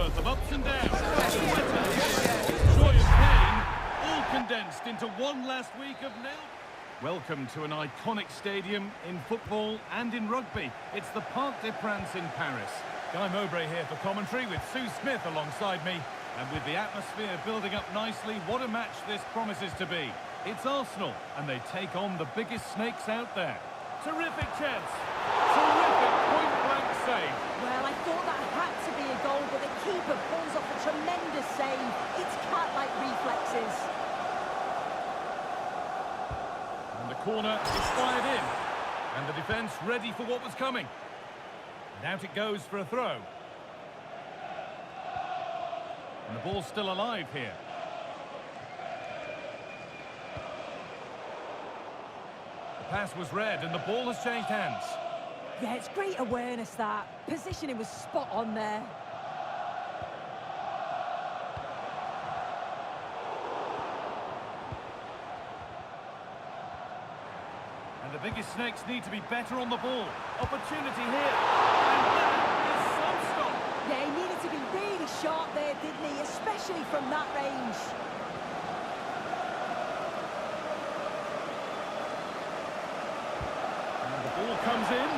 worth of ups and downs, joy and pain, all condensed into one last week of nil. Welcome to an iconic stadium in football and in rugby. It's the Parc des Princes in Paris. Guy Mowbray here for commentary with Sue Smith alongside me. And with the atmosphere building up nicely, what a match this promises to be. It's Arsenal, and they take on the biggest snakes out there. Terrific chance. Terrific point-blank save. Well, I thought that had to be a goal, but the keeper pulls off a tremendous save. It's cat-like reflexes. And the corner is fired in. And the defence ready for what was coming. And out it goes for a throw. And the ball's still alive here. The pass was read and the ball has changed hands. Yeah, it's great awareness, that. Positioning was spot on there. And the biggest snakes need to be better on the ball. Opportunity here. And that is some stop. Yeah, he needed to be really sharp there, didn't he? Especially from that range. And the ball comes in.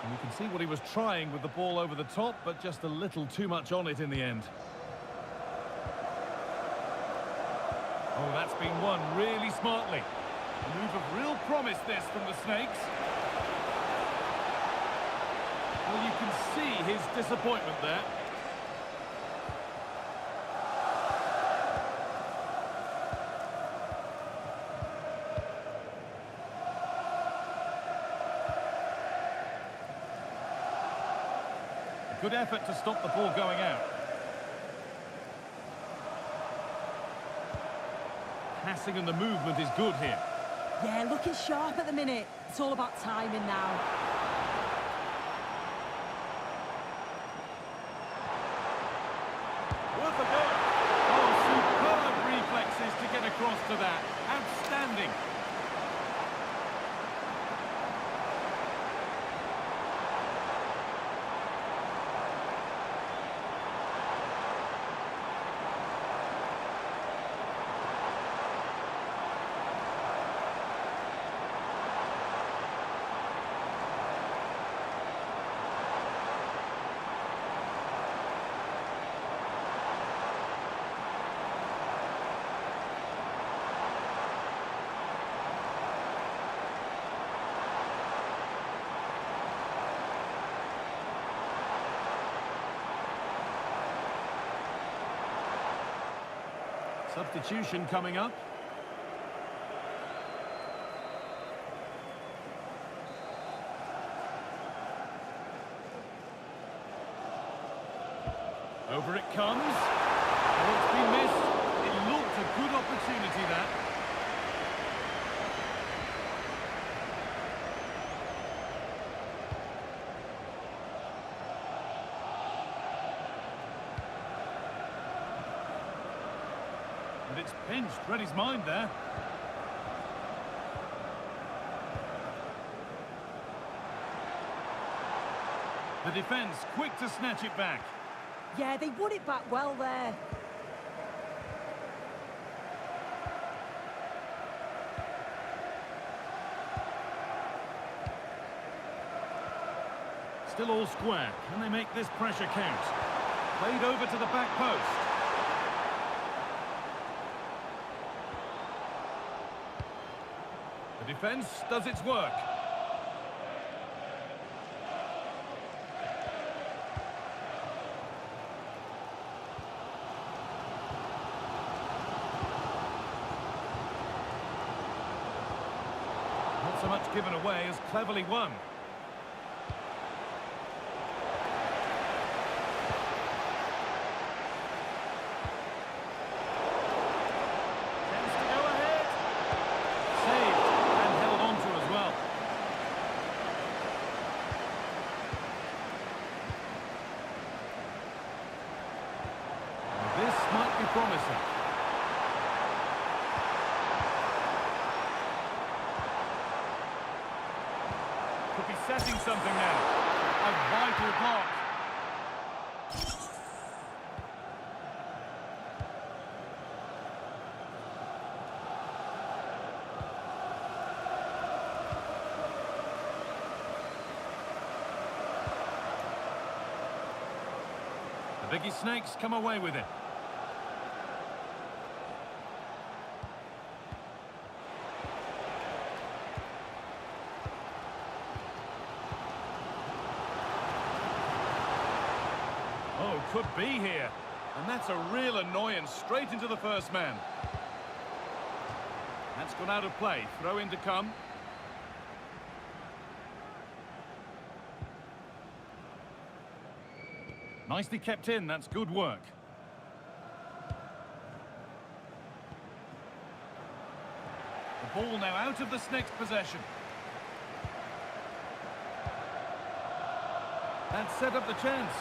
And you can see what he was trying with the ball over the top, but just a little too much on it in the end. Oh, that's been won really smartly. A move of real promise, this, from the Snakes. Well, you can see his disappointment there. A good effort to stop the ball going out. Passing and the movement is good here. Yeah, looking sharp at the minute. It's all about timing now. Worth a go. Oh, superb reflexes to get across to that. Outstanding. Substitution coming up. Over it comes. Oh, it's been missed. It looked a good opportunity, that. And it's pinched, read his mind there. The defence quick to snatch it back. Yeah, they won it back well there. Still all square. Can they make this pressure count? Played over to the back post. The defence does its work. Not so much given away as cleverly won. Chance to go ahead. Saved and held on to as well. This might be promising. Could be setting something now. A vital block. The Biggie Snakes come away with it. Oh, could be here. And that's a real annoyance, straight into the first man. That's gone out of play. Throw in to come. Nicely kept in, that's good work. The ball now out of the Snakes' possession. That set up the chance.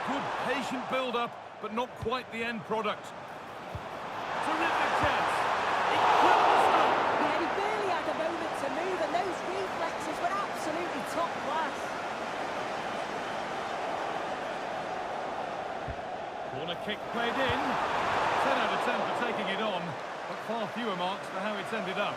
Good patient build-up, but not quite the end product. Terrific chance. He couldn't stop. Yeah, he barely had a moment to move, and those reflexes were absolutely top class. Corner kick played in. 10 out of 10 for taking it on, but far fewer marks for how it's ended up.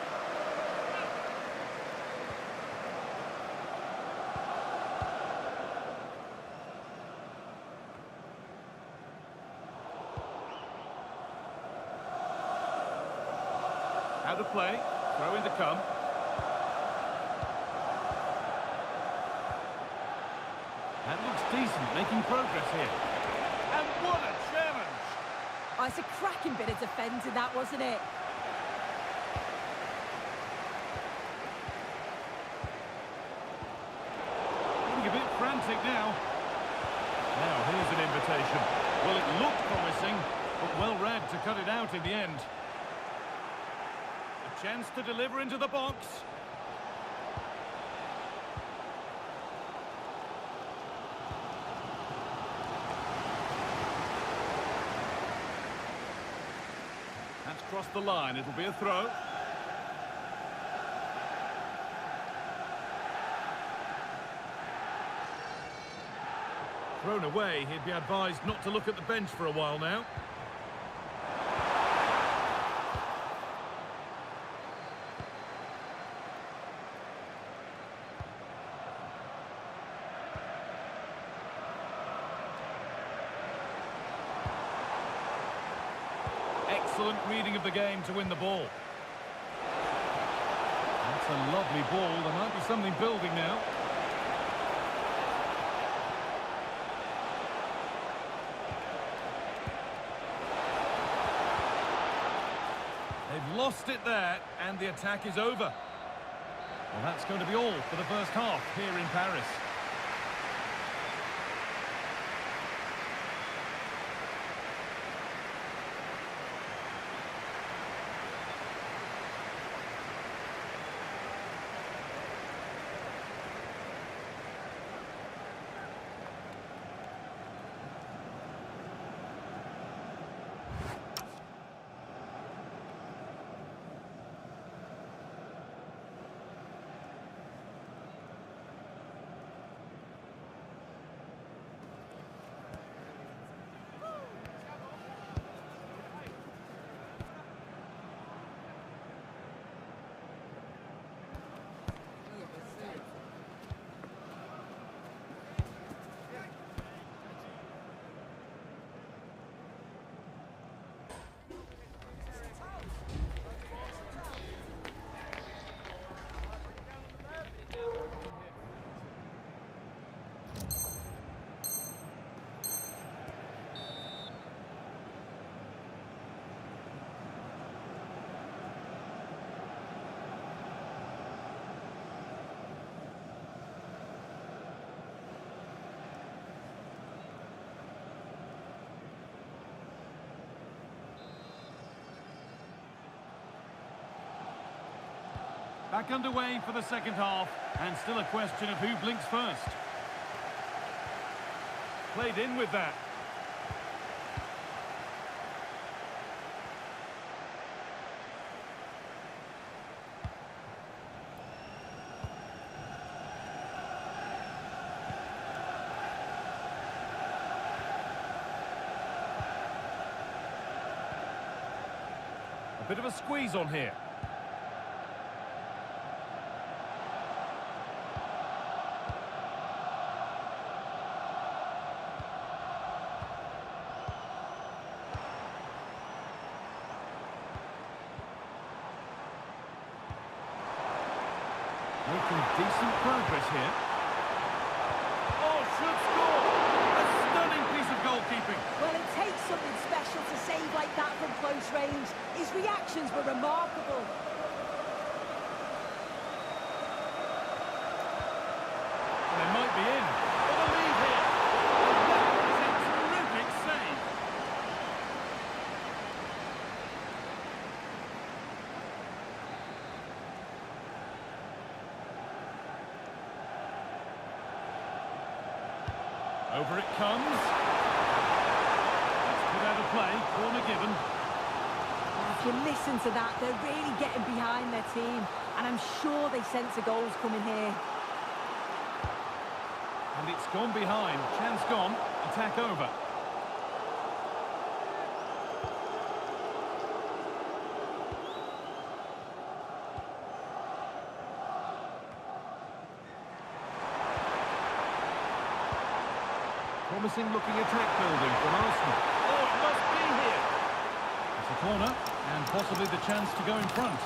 Out of play, throw in to come. That looks decent, making progress here. And what a challenge! Oh, it's a cracking bit of defending, that, wasn't it? Getting a bit frantic now. Now, here's an invitation. Well, it looked promising, but well read to cut it out in the end. A chance to deliver into the box. That's crossed the line. It'll be a throw. Thrown away. He'd be advised not to look at the bench for a while now. Excellent reading of the game to win the ball. That's a lovely ball. There might be something building now. They've lost it there, and the attack is over. Well, that's going to be all for the first half here in Paris. Back underway for the second half, and still a question of who blinks first. Played in with that. Bit of a squeeze on here. Making decent progress here. Oh, should score! A stunning piece of goalkeeping. Well, it takes something special to save like that from close range. His reactions were remarkable. They might be in. What a lead here. That is a terrific save. Over it comes. That's put out of play. Corner given. If you listen to that, they're really getting behind their team. And I'm sure they sense a goal's coming here. And it's gone behind. Chance gone. Attack over. Promising looking attack building from Arsenal. Oh, it must be here. It's a corner and possibly the chance to go in front.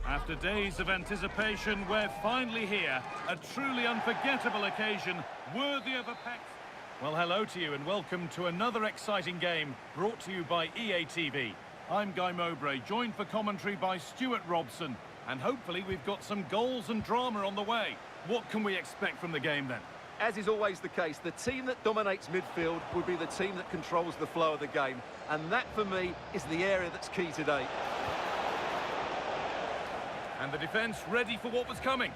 After days of anticipation, we're finally here. A truly unforgettable occasion, worthy of a pack. Well, hello to you and welcome to another exciting game brought to you by EA TV. I'm Guy Mowbray, joined for commentary by Stuart Robson. And hopefully we've got some goals and drama on the way. What can we expect from the game then? As is always the case, the team that dominates midfield will be the team that controls the flow of the game. And that, for me, is the area that's key today. And the defence ready for what was coming.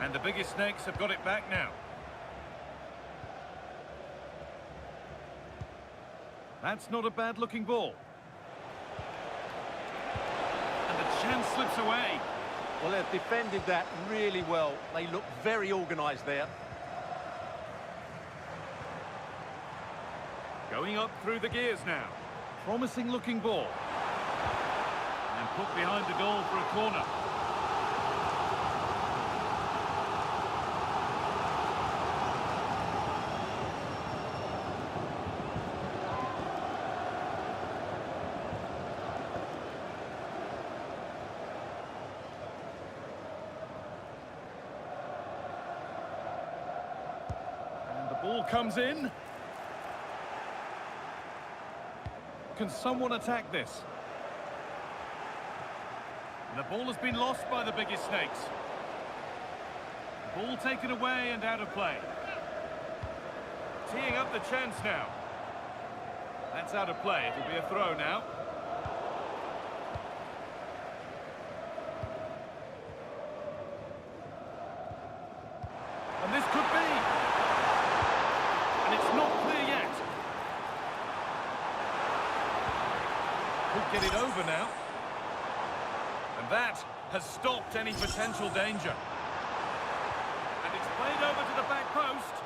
And the biggest snakes have got it back now. That's not a bad-looking ball. And the chance slips away. Well, they've defended that really well. They look very organised there. Going up through the gears now. Promising looking ball. And put behind the goal for a corner. And the ball comes in. Can someone attack this? And the ball has been lost by the biggest snakes. Ball taken away and out of play. Teeing up the chance now. That's out of play. It'll be a throw now. And this could be. And it's not clear yet. Could get it over now. And that has stopped any potential danger. And it's played over to the back post.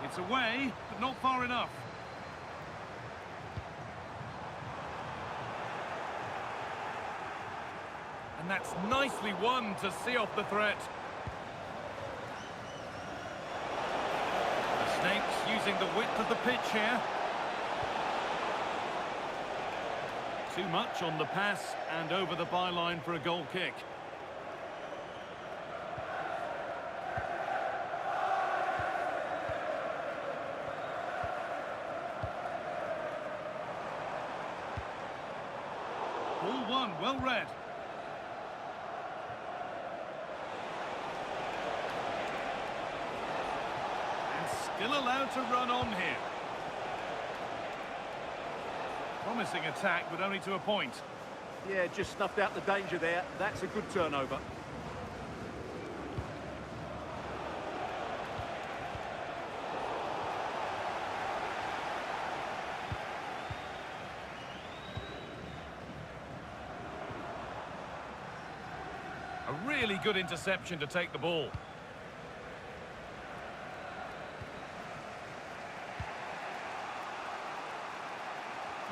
It's away, but not far enough. And that's nicely won to see off the threat. The Snakes using the width of the pitch here. Too much on the pass and over the byline for a goal kick. Ball one, well read. And still allowed to run on here. Promising attack, but only to a point. Yeah, just snuffed out the danger there. That's a good turnover. A really good interception to take the ball.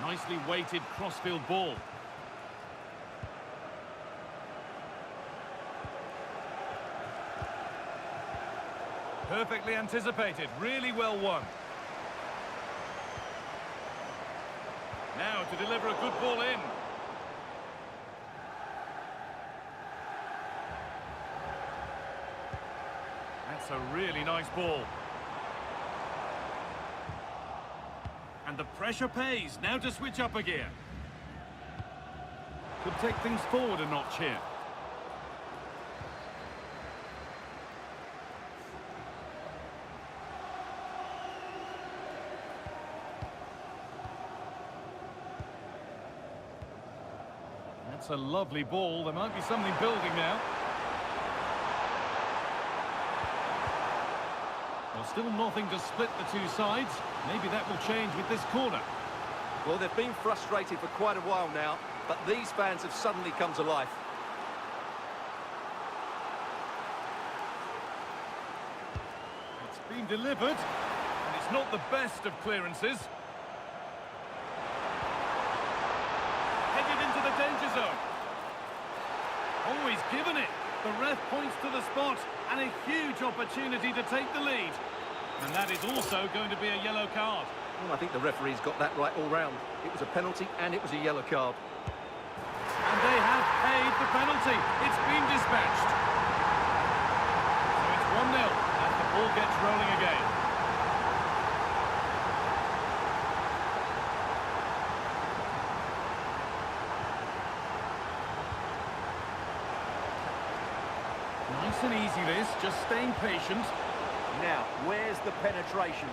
Nicely weighted crossfield ball. Perfectly anticipated, really well won. Now to deliver a good ball in. That's a really nice ball. And the pressure pays. Now to switch up a gear. Could take things forward a notch here. That's a lovely ball. There might be something building now. Well, still nothing to split the two sides. Maybe that will change with this corner. Well, they've been frustrated for quite a while now, but these fans have suddenly come to life. It's been delivered, and it's not the best of clearances. Headed into the danger zone. Always given it. The ref points to the spot, and a huge opportunity to take the lead. And that is also going to be a yellow card. Well, I think the referee's got that right all round. It was a penalty and it was a yellow card. And they have paid the penalty. It's been dispatched. So it's 1-0 as the ball gets rolling again. Nice and easy this, just staying patient. Now, where's the penetration?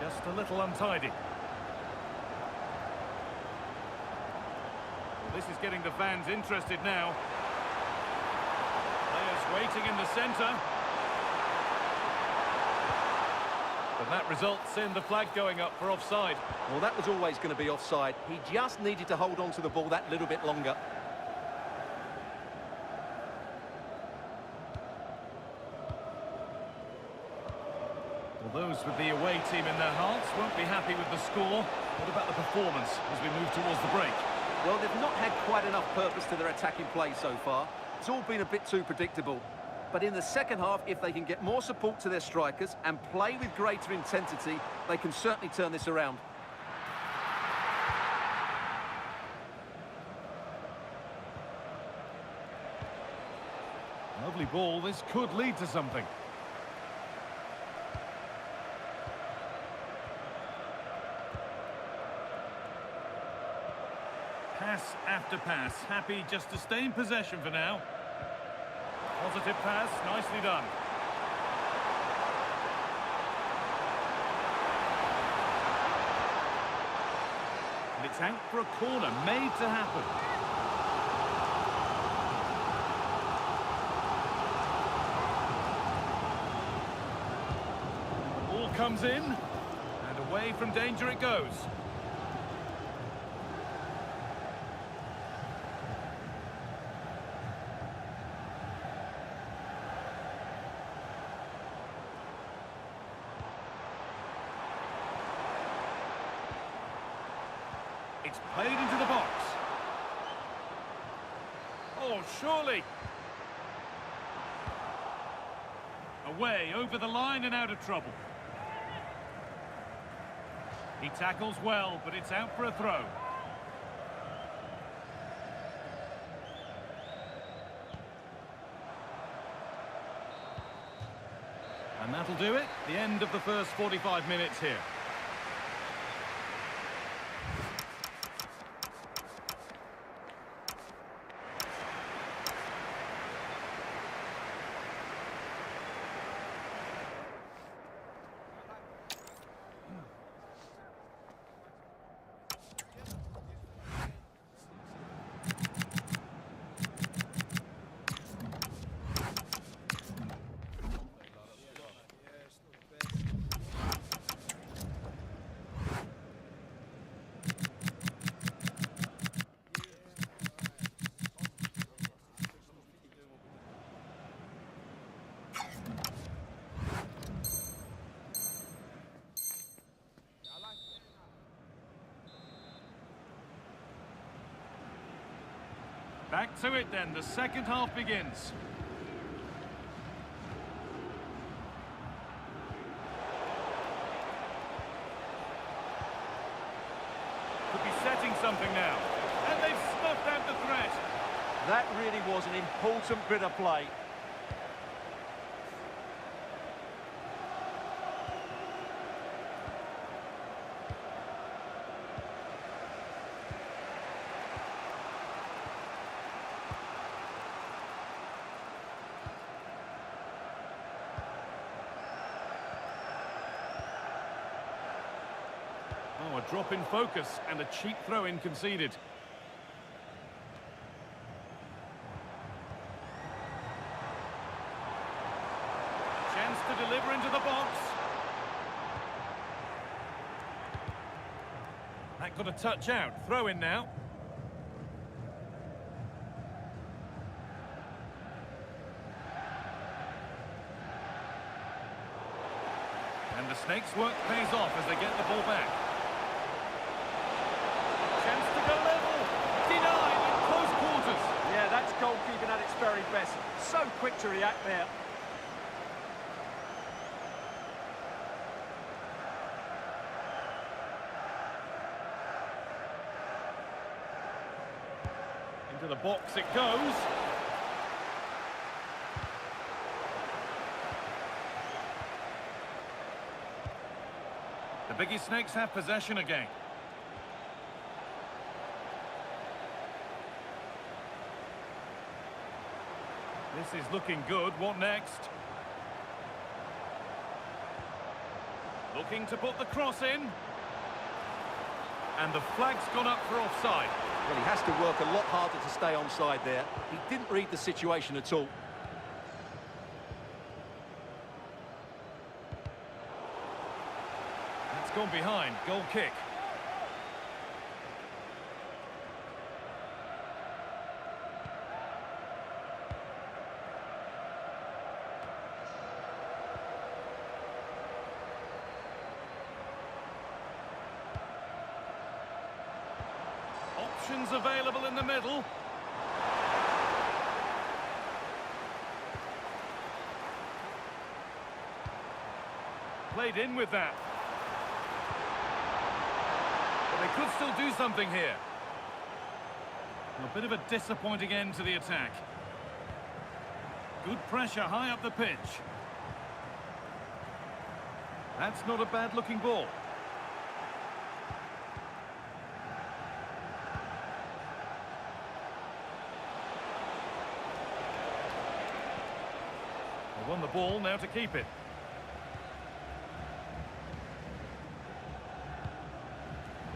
Just a little untidy. Well, this is getting the fans interested now. Players waiting in the centre. But that results in the flag going up for offside. Well, that was always going to be offside. He just needed to hold on to the ball that little bit longer. Well, those with the away team in their hearts won't be happy with the score. What about the performance as we move towards the break? Well, they've not had quite enough purpose to their attacking play so far. It's all been a bit too predictable. But in the second half, if they can get more support to their strikers and play with greater intensity, they can certainly turn this around. Lovely ball, this could lead to something. Pass after pass, happy just to stay in possession for now. Positive pass, nicely done. And it's out for a corner, made to happen. The ball comes in, and away from danger it goes. It's played into the box. Oh, surely. Away, over the line and out of trouble. He tackles well, but it's out for a throw. And that'll do it. The end of the first 45 minutes here. Back to it then, the second half begins. Could be setting something now. And they've snuffed out the threat. That really was an important bit of play. Oh, a drop in focus and a cheap throw-in conceded. Chance to deliver into the box. That got a touch out. Throw-in now. And the Snakes' work pays off as they get the ball back. Chance to go level. Denied in close quarters. Yeah, that's goalkeeping at its very best. So quick to react there. Into the box it goes. The Biggie Snakes have possession again. This is looking good. What next? Looking to put the cross in. And the flag's gone up for offside. Well, he has to work a lot harder to stay onside there. He didn't read the situation at all. It's gone behind. Goal kick. Options available in the middle. Played in with that. But they could still do something here. A bit of a disappointing end to the attack. Good pressure high up the pitch. That's not a bad looking ball. They won the ball, now to keep it.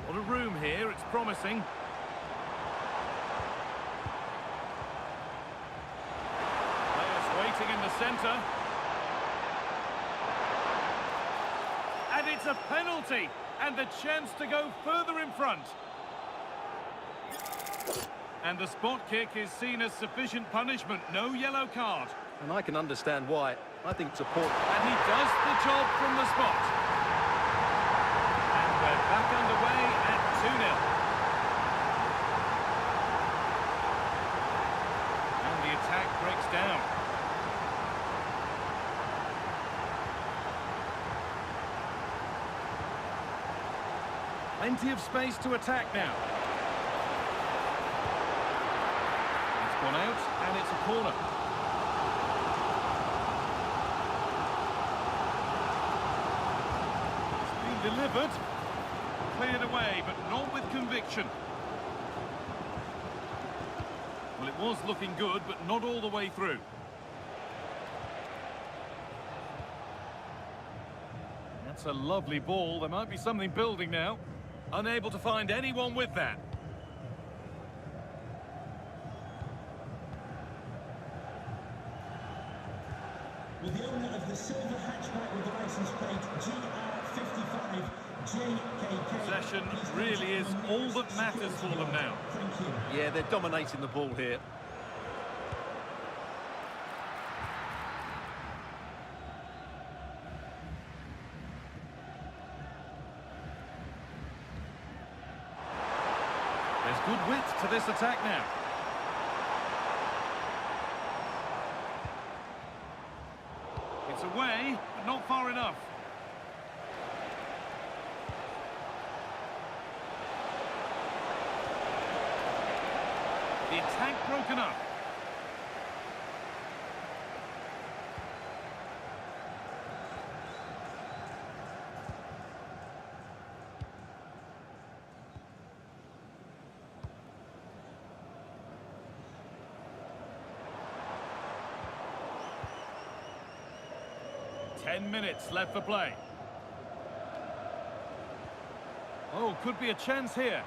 What a room here, it's promising. Players waiting in the centre. And it's a penalty, and the chance to go further in front. And the spot kick is seen as sufficient punishment, no yellow card. And I can understand why. I think it's a poor... And he does the job from the spot. And we're back underway at 2-0. And the attack breaks down. Plenty of space to attack now. It's gone out, and it's a corner. Delivered, cleared away, but not with conviction. Well, it was looking good, but not all the way through. That's a lovely ball. There might be something building now. Unable to find anyone with that. Well, the owner of the silver hatchback with the license plate GR55 JKK. Possession really is all that matters for them now. Thank you. Yeah, they're dominating the ball here. There's good width to this attack now. It's away, but not far enough. The attack broken up. Ten minutes left for play. Oh, could be a chance here.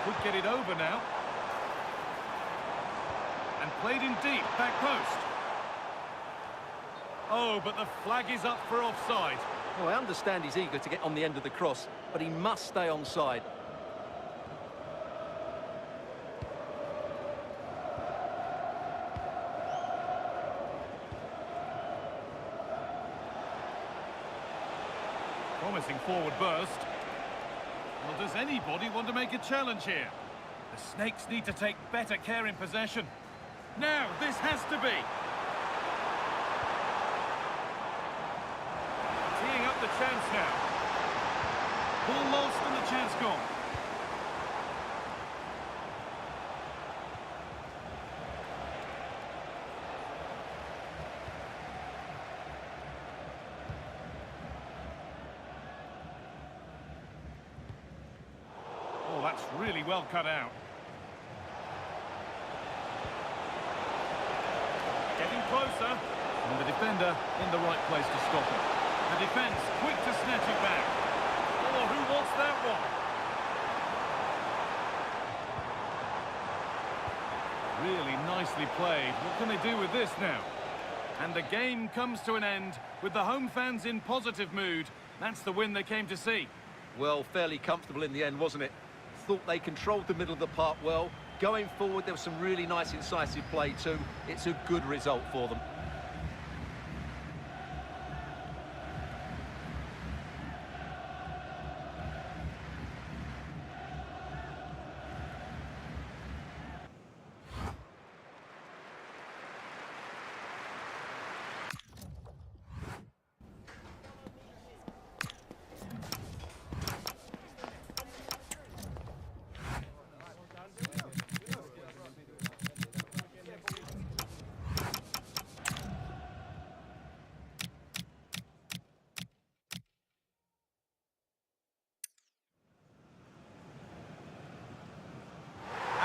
Could get it over now. And played in deep, back post. Oh, but the flag is up for offside. Well, I understand he's eager to get on the end of the cross, but he must stay onside. Promising forward burst. Well, does anybody want to make a challenge here? The Snakes need to take better care in possession. Now, this has to be. Teeing up the chance now. Ball lost and the chance gone. Oh, that's really well cut out. Getting closer. And the defender in the right place to stop it. The defence quick to snatch it back. Oh, who wants that one? Really nicely played. What can they do with this now? And the game comes to an end with the home fans in positive mood. That's the win they came to see. Well, fairly comfortable in the end, wasn't it? Thought they controlled the middle of the park well. Going forward, there was some really nice incisive play too. It's a good result for them.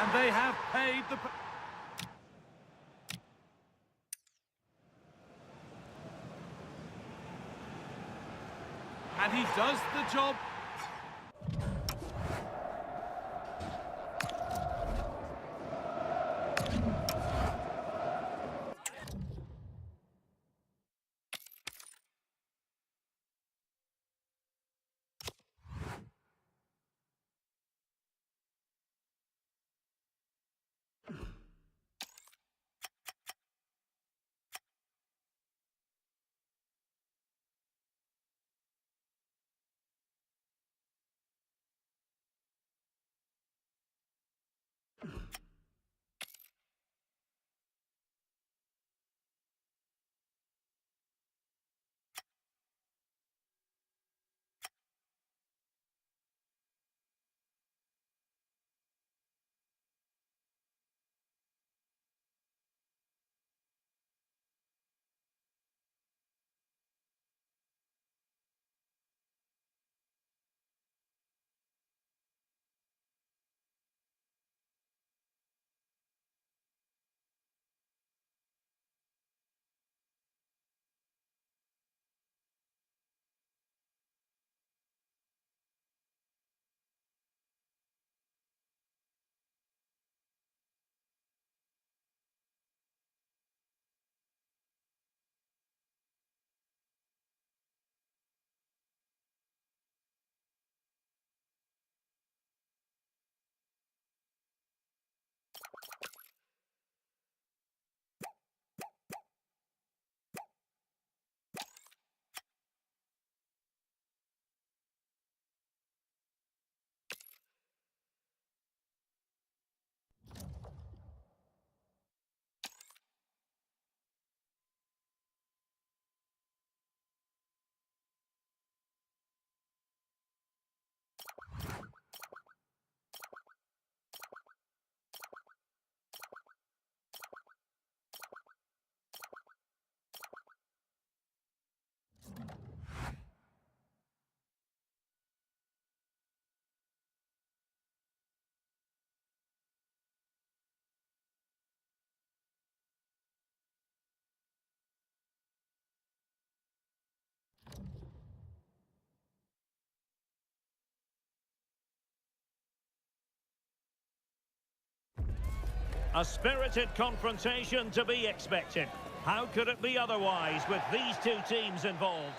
And they have paid the... And he does the job. A spirited confrontation to be expected. How could it be otherwise with these two teams involved?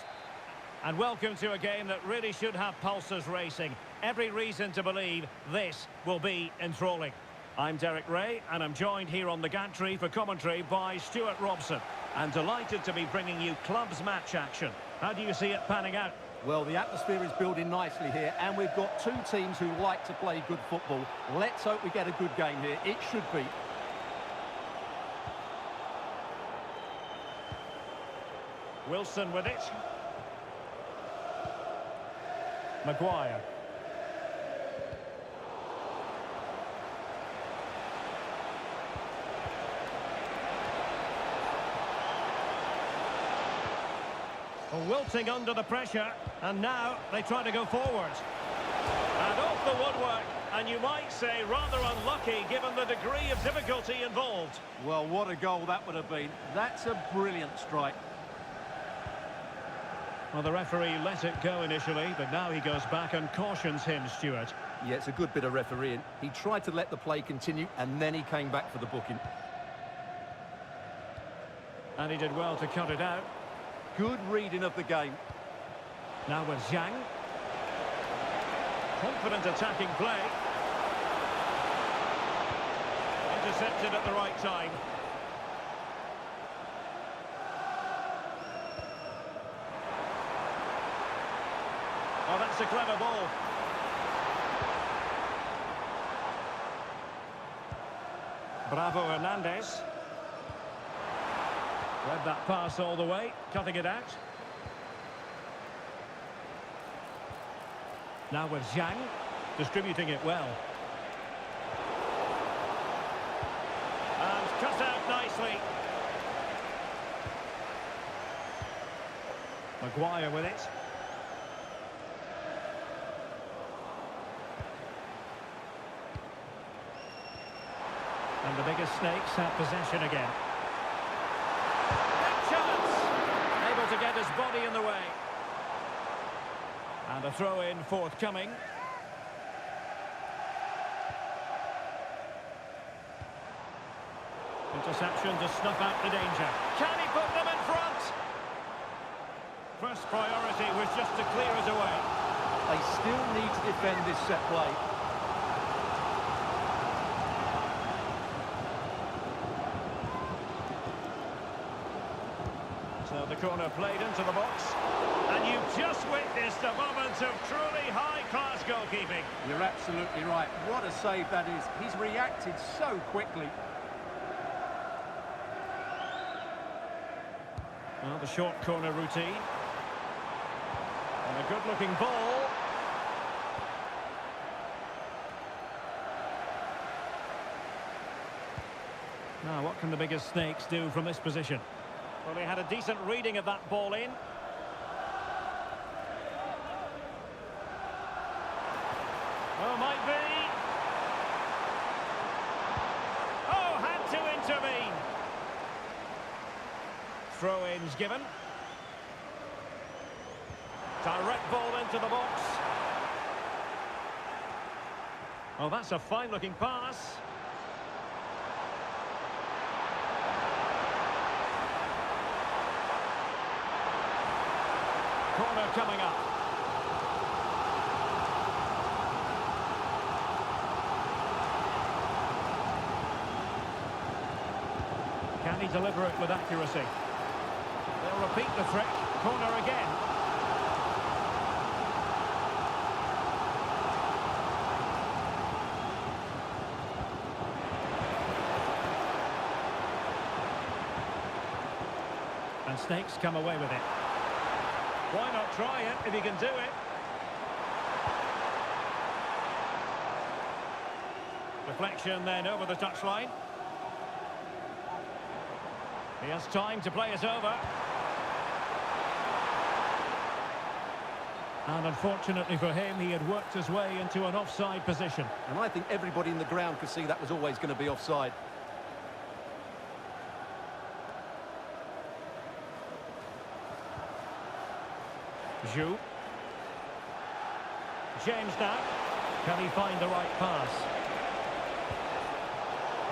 And welcome to a game that really should have pulses racing. Every reason to believe this will be enthralling. I'm Derek Ray, and I'm joined here on the gantry for commentary by Stuart Robson. And delighted to be bringing you clubs match action. How do you see it panning out? Well, the atmosphere is building nicely here, and we've got two teams who like to play good football. Let's hope we get a good game here. It should be. Wilson with it. Maguire. Wilting under the pressure, and now they try to go forward. And off the woodwork, and you might say rather unlucky given the degree of difficulty involved. Well, what a goal that would have been. That's a brilliant strike. Well, the referee let it go initially, but now he goes back and cautions him, Stuart. Yeah, it's a good bit of refereeing. He tried to let the play continue, and then he came back for the booking. And he did well to cut it out. Good reading of the game. Now with Zhang. Confident attacking play. Intercepted at the right time. Oh, that's a clever ball. Bravo Hernandez. Read that pass all the way, cutting it out. Now with Zhang, distributing it well. And cut out nicely. Maguire with it. And the biggest snakes have possession again. Big chance! Able to get his body in the way. And a throw-in forthcoming. Interception to snuff out the danger. Can he put them in front? First priority was just to clear it away. They still need to defend this set play. So the corner played into the box. And you've just witnessed a moment of truly high-class goalkeeping. You're absolutely right. What a save that is. He's reacted so quickly. Well, the short corner routine. And a good-looking ball. Now, what can the biggest snakes do from this position? Well, they had a decent reading of that ball in. Oh, might be. Oh, had to intervene. Throw-ins given. Direct ball into the box. Oh, that's a fine-looking pass. Corner coming up. Can he deliver it with accuracy? They'll repeat the trick. Corner again. And Snakes come away with it. Why not try it if he can do it? Deflection then over the touchline. He has time to play it over. And unfortunately for him, he had worked his way into an offside position. And I think everybody in the ground could see that was always going to be offside. Zhu. James now. Can he find the right pass?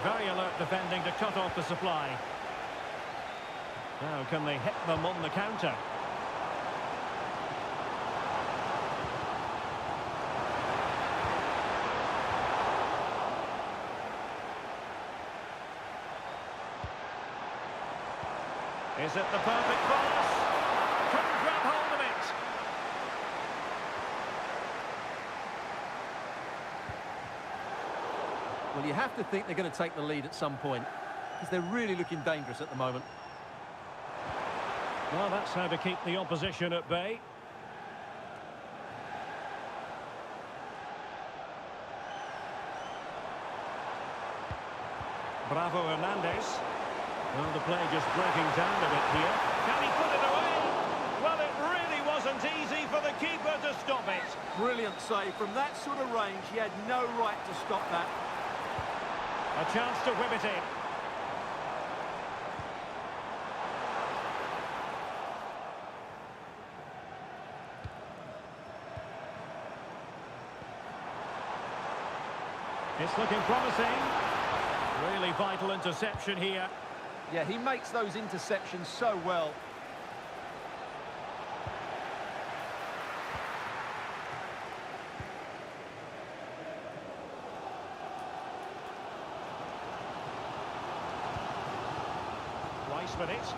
Very alert defending to cut off the supply. Now can they hit them on the counter? Is it the perfect pass? Couldn't grab hold of it. Well, you have to think they're going to take the lead at some point, because they're really looking dangerous at the moment. Well, that's how to keep the opposition at bay. Bravo Hernandez. Well, the play just breaking down a bit here. Can he put it away? Well, it say, from that sort of range, he had no right to stop that. A chance to whip it in. It's looking promising. Really vital interception here. Yeah, he makes those interceptions so well. Rice with it.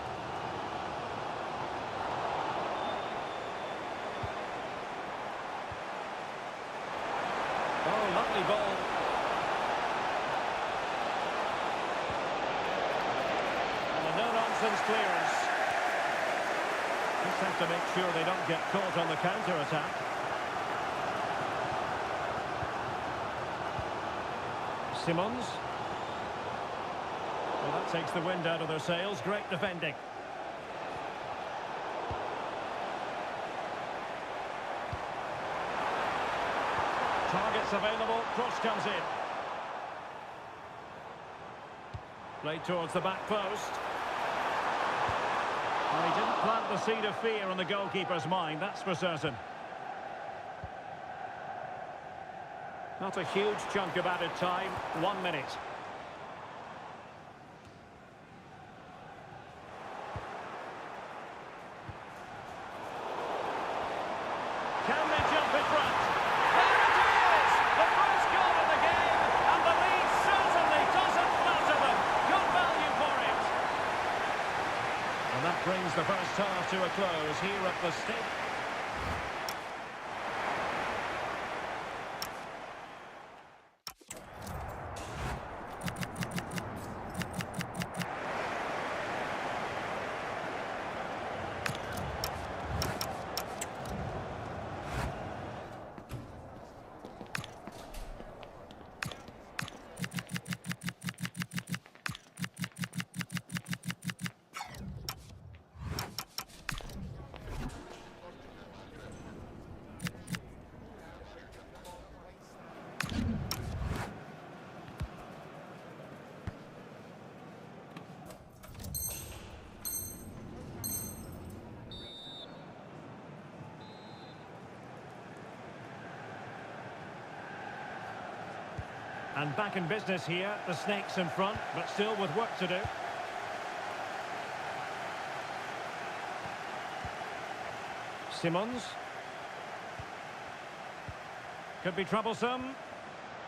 Oh, lovely ball. No-nonsense clearance. Just have to make sure they don't get caught on the counter-attack. Simons. Well, that takes the wind out of their sails. Great defending. Targets available. Cross comes in. Played towards the back post. Well, he didn't plant the seed of fear on the goalkeeper's mind, that's for certain. Not a huge chunk of added time. 1 minute. Can they jump in front? There it is! The first goal of the game, and the lead certainly doesn't flatter them. Good value for it. And that brings the first half to a close here at the stadium. And back in business here, the Snakes in front, but still with work to do. Simons. Could be troublesome.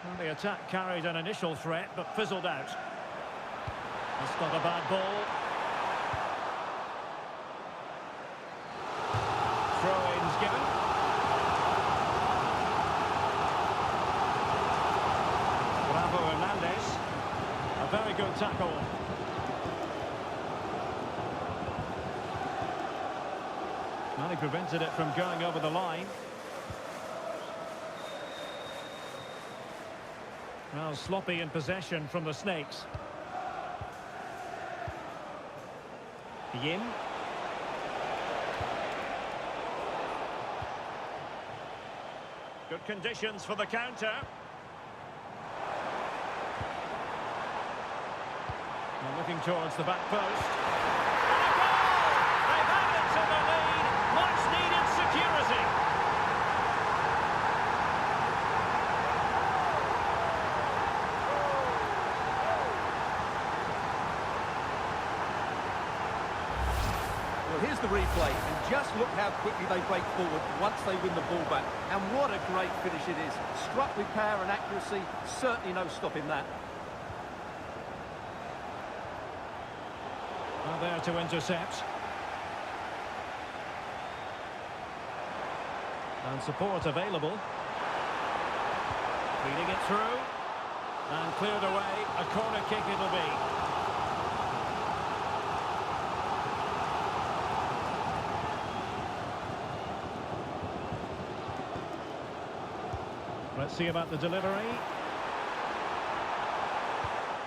Well, the attack carried an initial threat, but fizzled out. It's not a bad ball. Throw-ins given. Very good tackle. Well, he prevented it from going over the line. Well, sloppy in possession from the Snakes. Yin. Good conditions for the counter. And looking towards the back post. And a goal! They've added to the lead. Much needed security. Well, here's the replay, and just look how quickly they break forward once they win the ball back. And what a great finish it is. Struck with power and accuracy, certainly no stopping that. Well, there to intercept. And support available. Feeding it through. And cleared away. A corner kick it'll be. Let's see about the delivery.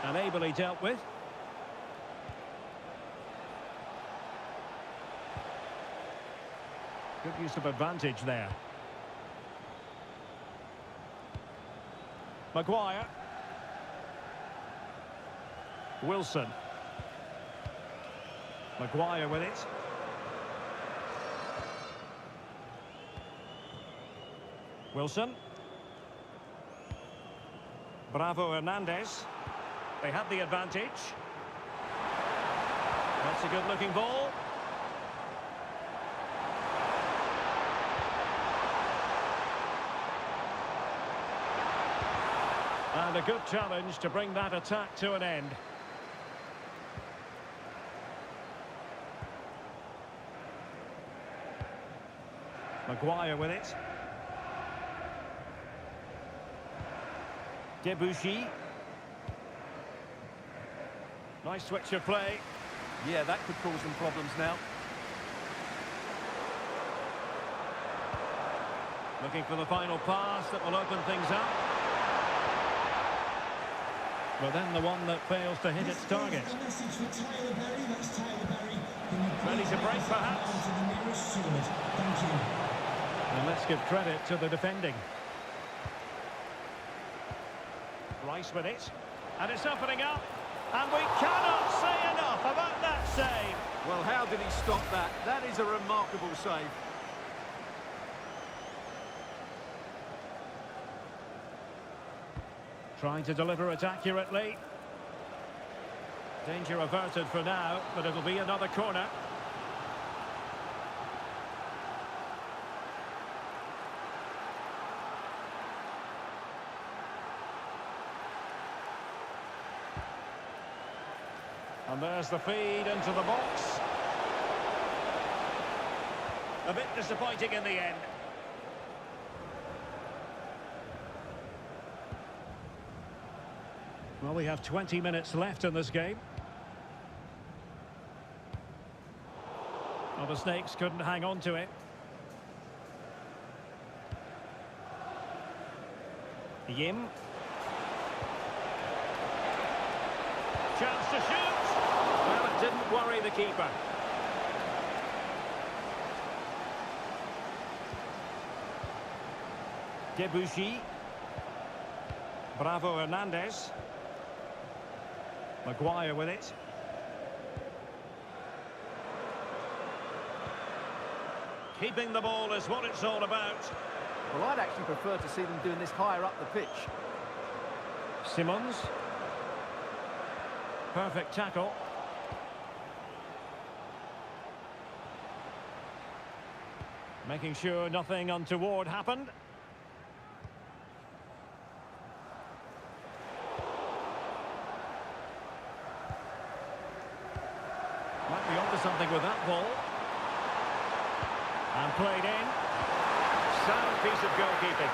And ably dealt with. Good use of advantage there. Maguire. Wilson. Maguire with it. Wilson. Bravo Hernandez. They had the advantage. That's a good-looking ball. And a good challenge to bring that attack to an end. Maguire with it. Debuchy. Nice switch of play. Yeah, that could cause them problems now. Looking for the final pass that will open things up. But then the one that fails to hit its target. Ready to break, perhaps? And let's give credit to the defending. Rice with it. And it's opening up. And we cannot say enough about that save. Well, how did he stop that? That is a remarkable save. Trying to deliver it accurately. Danger averted for now, but it'll be another corner. And there's the feed into the box. A bit disappointing in the end. Well, we have 20 minutes left in this game. Well, the Snakes couldn't hang on to it. Yim. Chance to shoot. Well, it didn't worry the keeper. Debuchy. Bravo Hernandez. Maguire with it. Keeping the ball is what it's all about. Well, I'd actually prefer to see them doing this higher up the pitch. Simmons. Perfect tackle. Making sure nothing untoward happened. Might be onto something with that ball. And played in. Sound piece of goalkeeping.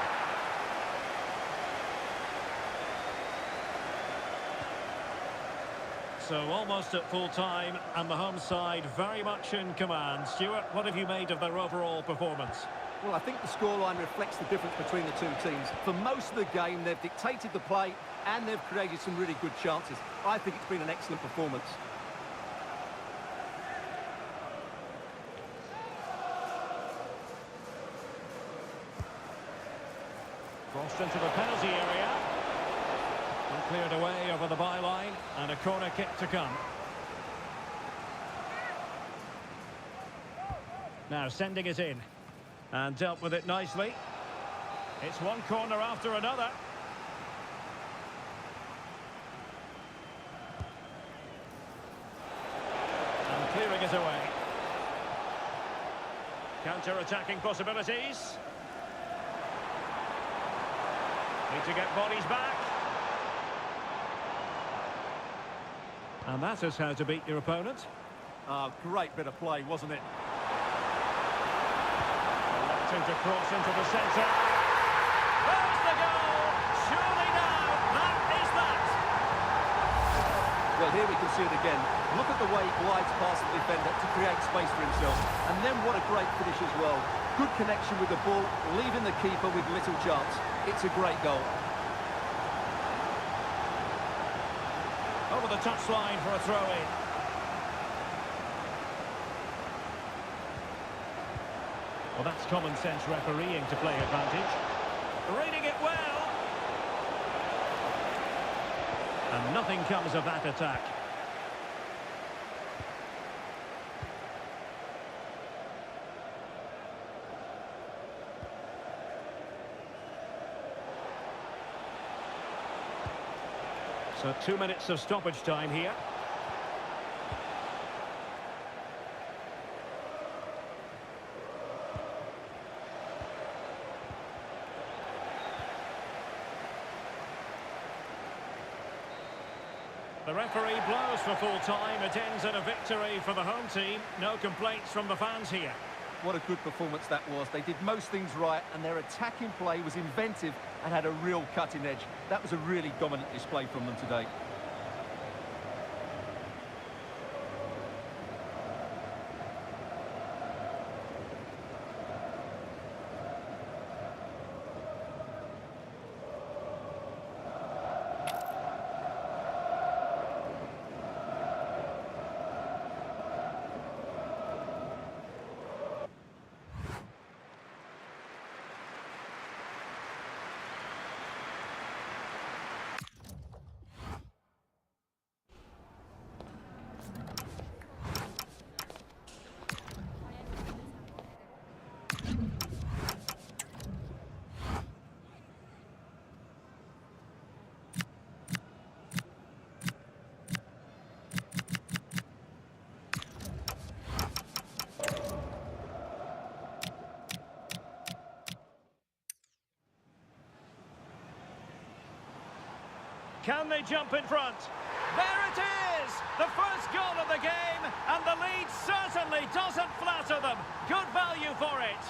So almost at full time, and the home side very much in command. Stuart, what have you made of their overall performance? Well, I think the scoreline reflects the difference between the two teams. For most of the game, they've dictated the play and they've created some really good chances. I think it's been an excellent performance. Crossed into the penalty area. And cleared away over the byline, and a corner kick to come. Now sending it in. And dealt with it nicely. It's one corner after another. And clearing it away. Counter-attacking possibilities. Need to get bodies back. And that is how to beat your opponent. Great bit of play, wasn't it? Electing to cross into the centre. There's the goal! Surely now, that is that! Well, here we can see it again. Look at the way he glides past the defender to create space for himself. And then what a great finish as well. Good connection with the ball, leaving the keeper with little chance. It's a great goal. Over the touchline for a throw-in. Well, that's common sense refereeing to play advantage. Reading it well. And nothing comes of that attack. So 2 minutes of stoppage time here. The referee blows for full time. It ends in a victory for the home team. No complaints from the fans here. What a good performance that was. They did most things right, and their attacking play was inventive and had a real cutting edge. That was a really dominant display from them today. Can they jump in front? There it is! The first goal of the game, and the lead certainly doesn't flatter them. Good value for it.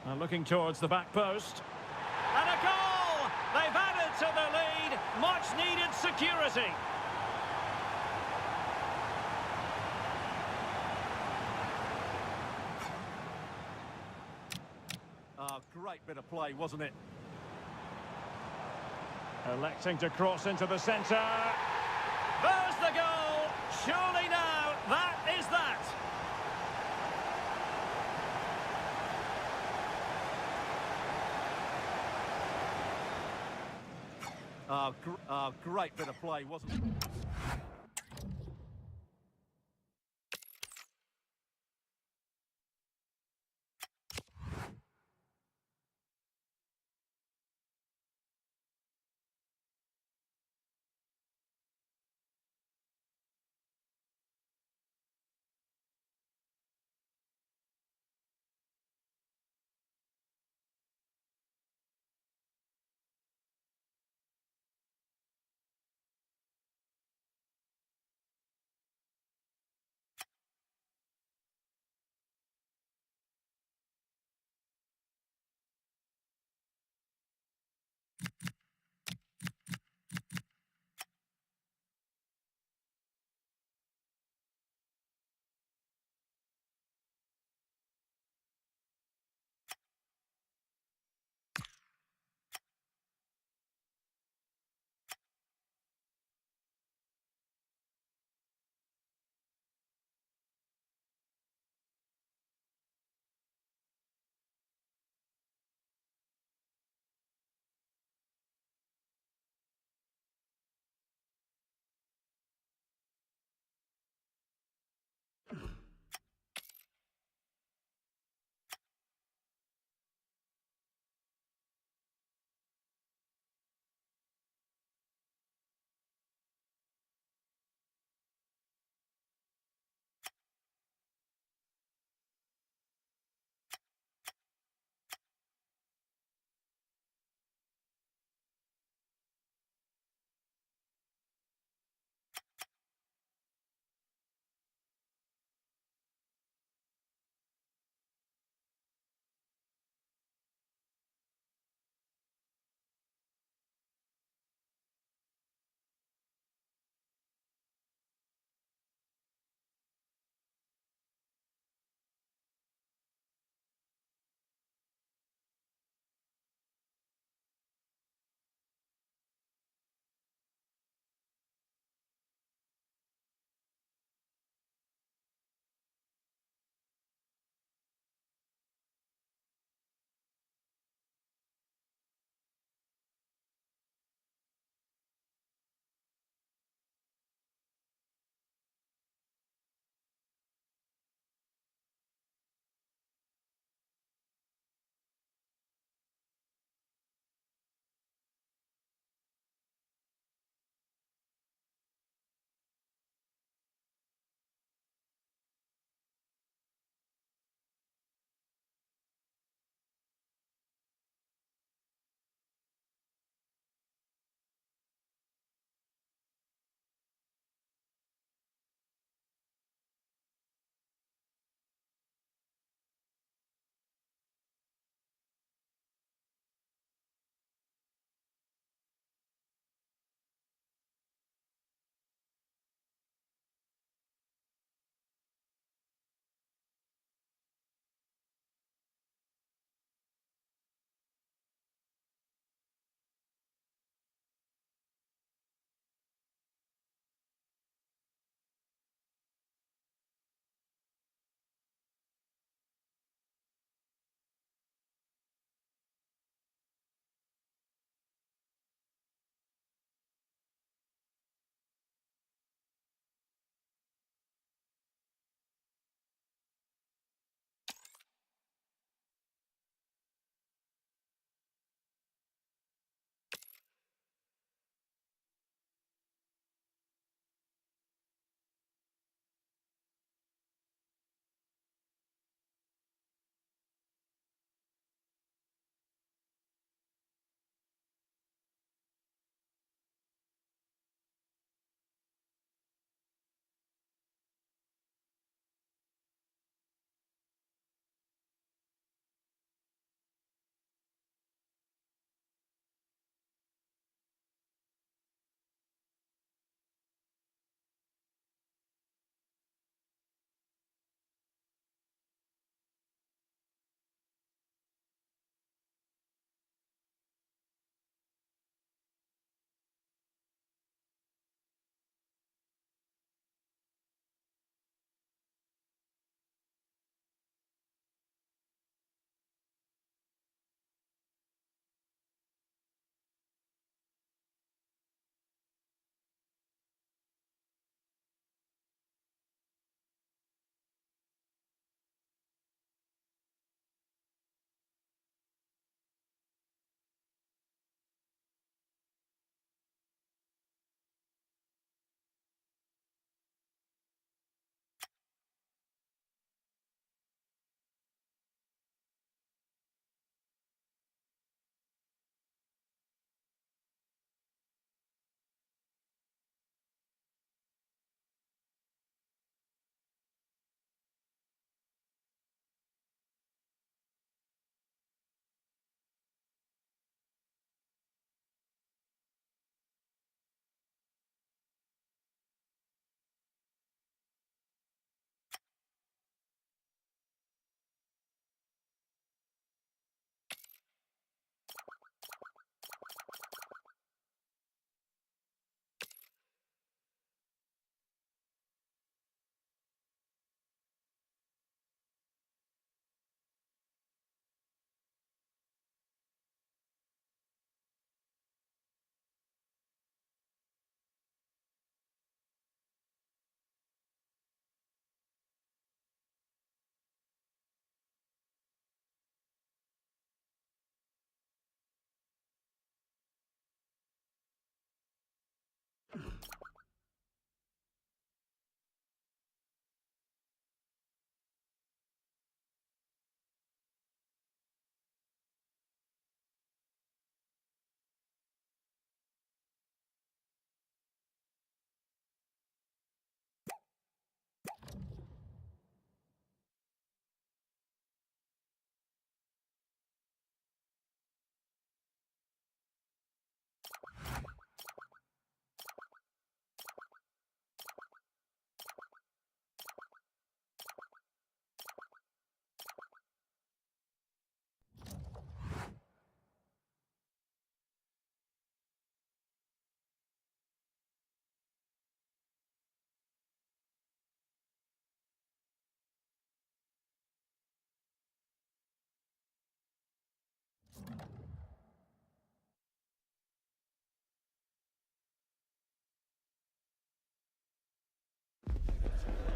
Now looking towards the back post. And a goal! They've added to the lead. Much needed security. Great bit of play, wasn't it? Electing to cross into the centre. There's the goal! Surely now, that is that! Great bit of play, wasn't it?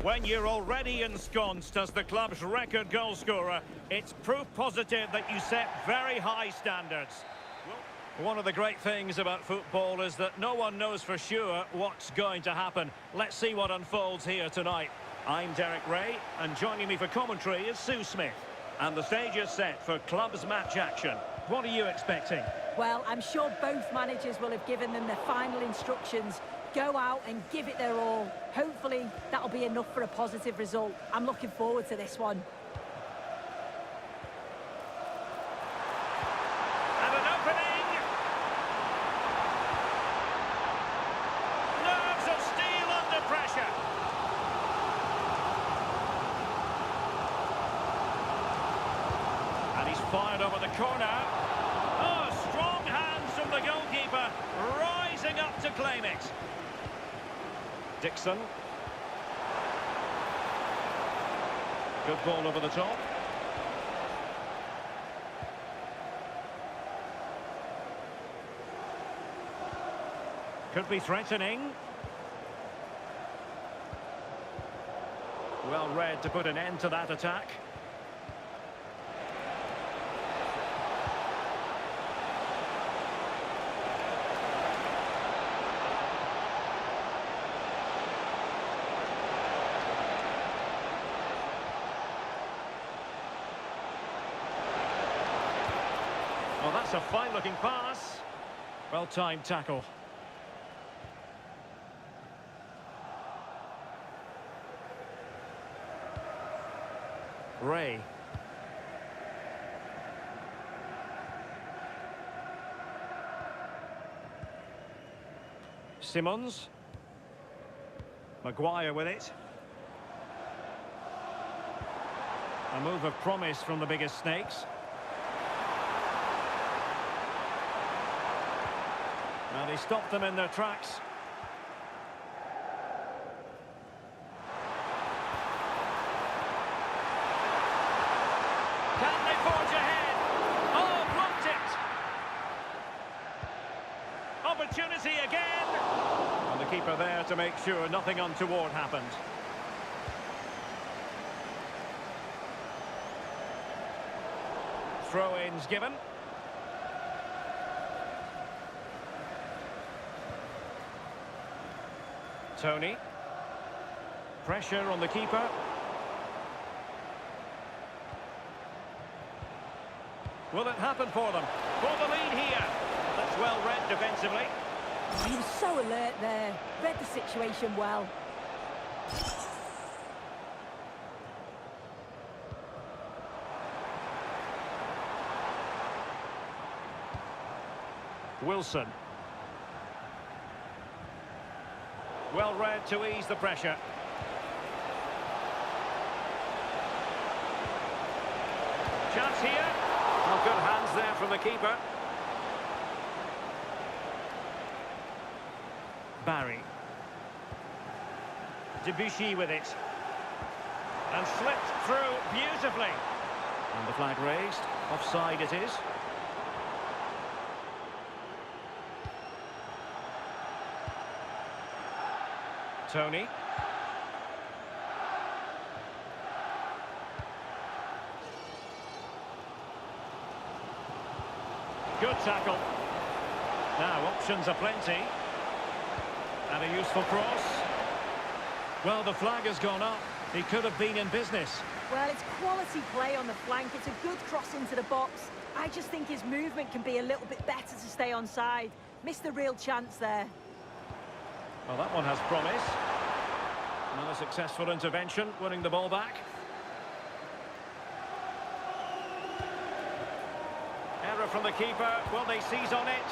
When you're already ensconced as the club's record goal scorer, it's proof positive that you set very high standards. One of the great things about football is that no one knows for sure what's going to happen. Let's see what unfolds here tonight. I'm Derek Ray, and joining me for commentary is Sue Smith. And the stage is set for clubs match action. What are you expecting? Well, I'm sure both managers will have given them their final instructions. Go out and give it their all. Hopefully, that'll be enough for a positive result. I'm looking forward to this one. And an opening! Nerves of steel under pressure. And he's fired over the corner. Oh, strong hands from the goalkeeper, rising up to claim it. Dixon. Good ball over the top. Could be threatening. Well read to put an end to that attack. Well, that's a fine-looking pass. Well-timed tackle. Ray. Simmons. Maguire with it. A move of promise from the biggest snakes. Now they stopped them in their tracks. Can they forge ahead? Oh, blocked it! Opportunity again! And the keeper there to make sure nothing untoward happened. Throw-ins given. Tony. Pressure on the keeper. Will it happen for them? For the lead here. That's well read defensively. He was so alert there. Read the situation well. Wilson. Well read to ease the pressure. Chance here. Well, good hands there from the keeper. Barry. Debuchy with it. And slipped through beautifully. And the flag raised. Offside it is. Tony. Good tackle. Now options are plenty. And a useful cross. Well, the flag has gone up. He could have been in business. Well, it's quality play on the flank. It's a good cross into the box. I just think his movement can be a little bit better to stay onside. Missed a real chance there. Well, that one has promise. Another successful intervention, winning the ball back. Error from the keeper. Will they seize on it?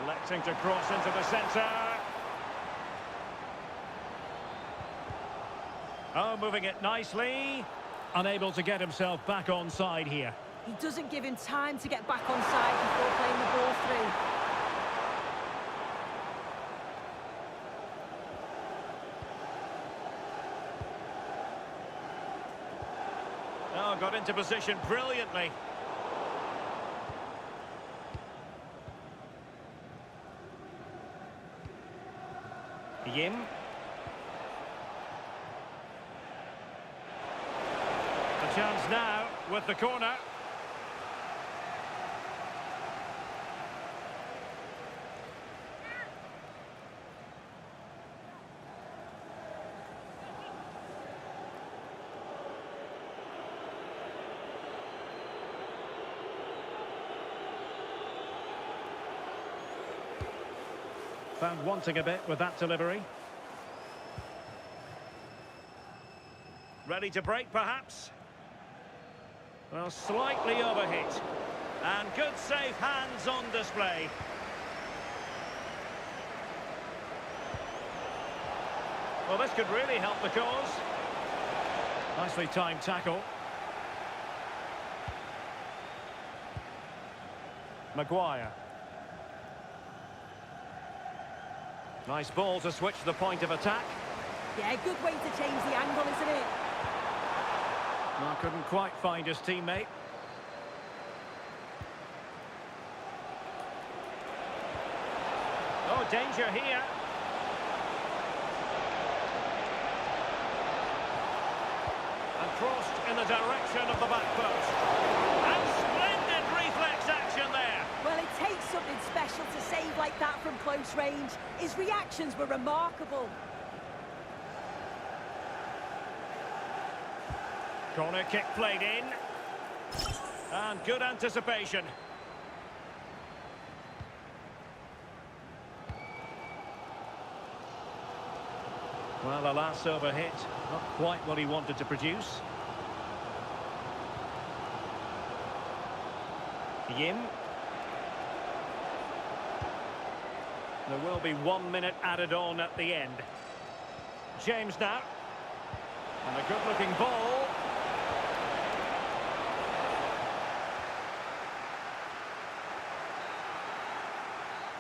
Electing to cross into the centre. Oh, moving it nicely. Unable to get himself back onside here. He doesn't give him time to get back onside before playing the ball through. Oh, got into position brilliantly. Yim. The chance now with the corner. Found wanting a bit with that delivery. Ready to break, perhaps? Well, slightly overhit. And good safe hands on display. Well, this could really help the cause. Nicely timed tackle. Maguire. Nice ball to switch the point of attack. Yeah, good way to change the angle, isn't it? Well, couldn't quite find his teammate. Oh, danger here. And crossed in the direction of the back post. And splendid reflex action there. Well, it takes something special to save like that from close range. His reactions were remarkable. Corner kick played in. And good anticipation. Well, the last over hit, not quite what he wanted to produce. Yim. There will be 1 minute added on at the end. James now. And a good-looking ball.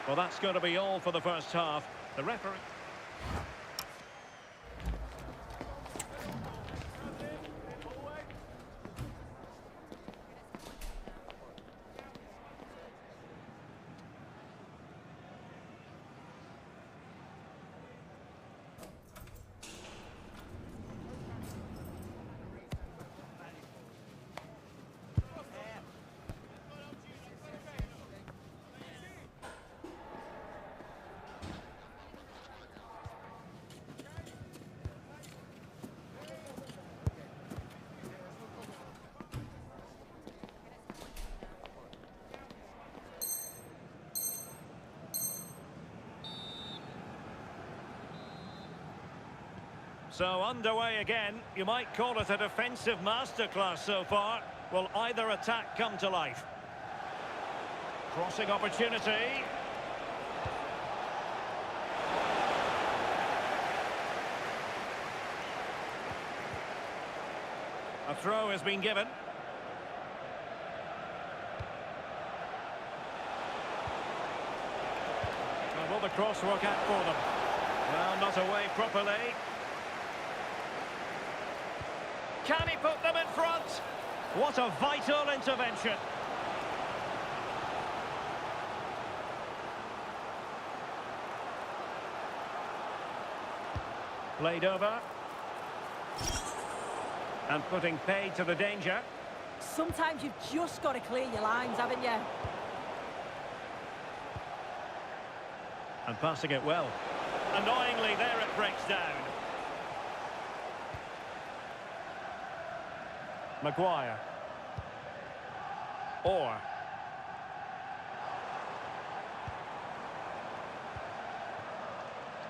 Well, that's going to be all for the first half. The referee... So underway again. You might call it a defensive masterclass so far. Will either attack come to life? Crossing opportunity. A throw has been given. And will the cross work out for them? Well, not away properly. Can he put them in front? What a vital intervention. Played over. And putting paid to the danger. Sometimes you've just got to clear your lines, haven't you? And passing it well. Annoyingly, there it breaks down. Maguire. Orr.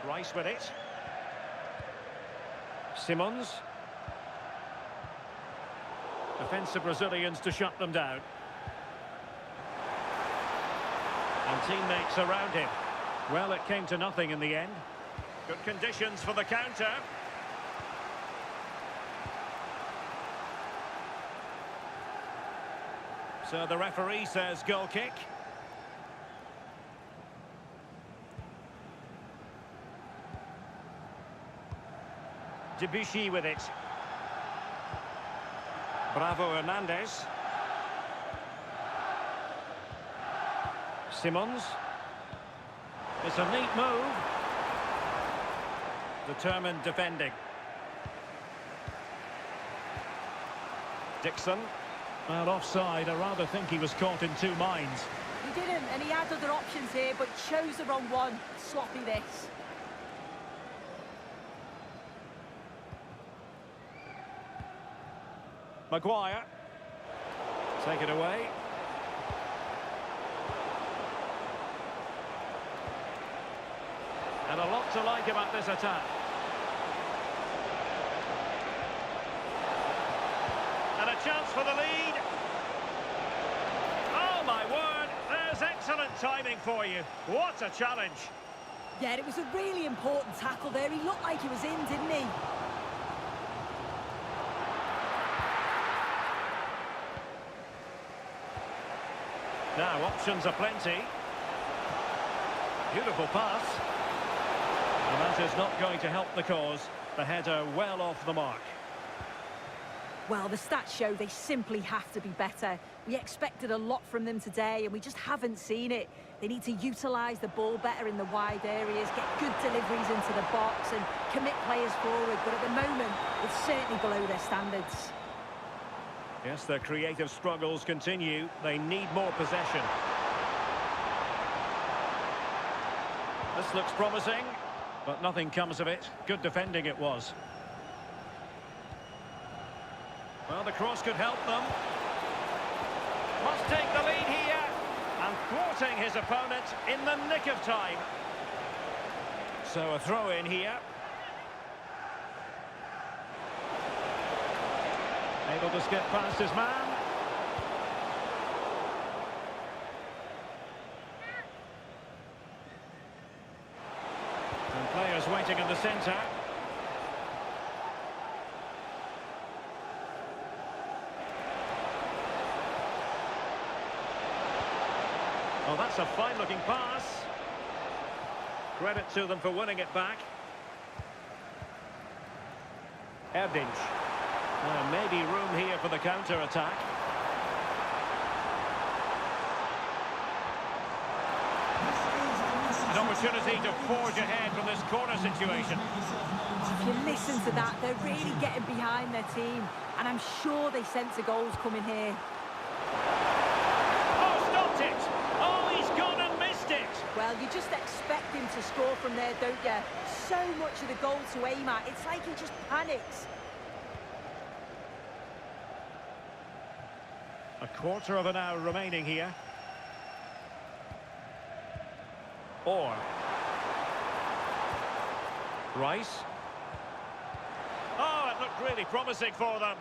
Rice with it. Simons. Defensive Brazilians to shut them down. And teammates around him. Well, it came to nothing in the end. Good conditions for the counter. So the referee says goal kick. Debuchy with it. Bravo Hernandez. Simons. It's a neat move. Determined defending. Dixon. Well, offside. I rather think he was caught in two minds. He didn't, and he had other options here, but chose the wrong one. Sloppy this. Maguire. Take it away. And a lot to like about this attack. And a chance for the lead. Oh, my word. There's excellent timing for you. What a challenge. Yeah, it was a really important tackle there. He looked like he was in, didn't he? Now, options are plenty. Beautiful pass. And that is not going to help the cause. The header well off the mark. Well, the stats show they simply have to be better. We expected a lot from them today, and we just haven't seen it. They need to utilise the ball better in the wide areas, get good deliveries into the box, and commit players forward. But at the moment, it's certainly below their standards. Yes, their creative struggles continue. They need more possession. This looks promising, but nothing comes of it. Good defending it was. Well, the cross could help them. Must take the lead here. And thwarting his opponent in the nick of time. So a throw in here. Able to skip past his man. And players waiting in the centre. Oh, that's a fine-looking pass. Credit to them for winning it back. Erdinch. Maybe room here for the counter-attack. An opportunity to forge ahead from this corner situation. If you listen to that, they're really getting behind their team, and I'm sure they sense a goal's coming here. Oh, stopped it! Oh, he's gone and missed it! Well, you just expect him to score from there, don't you? So much of the goal to aim at, it's like he just panics. A quarter of an hour remaining here. Or Rice. Oh, it looked really promising for them.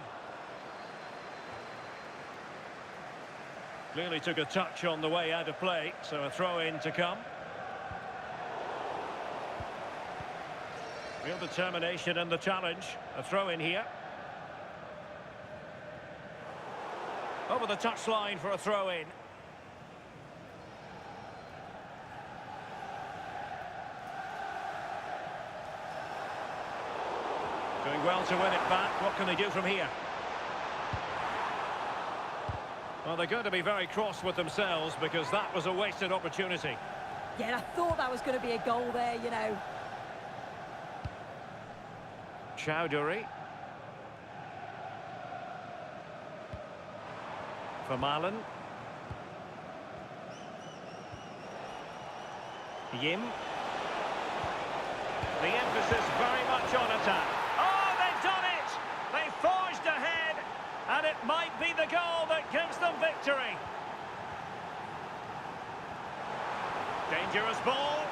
Clearly took a touch on the way out of play, so a throw-in to come. Real determination in the challenge. A throw-in here. Over the touchline for a throw-in. Doing well to win it back. What can they do from here? Well, they're going to be very cross with themselves because that was a wasted opportunity. Yeah, I thought that was going to be a goal there, you know. Chowdhury. Vermaelen. Yim. The emphasis very much on attack. Oh, they've done it! They forged ahead, and it might be the goal that gives them victory. Dangerous ball.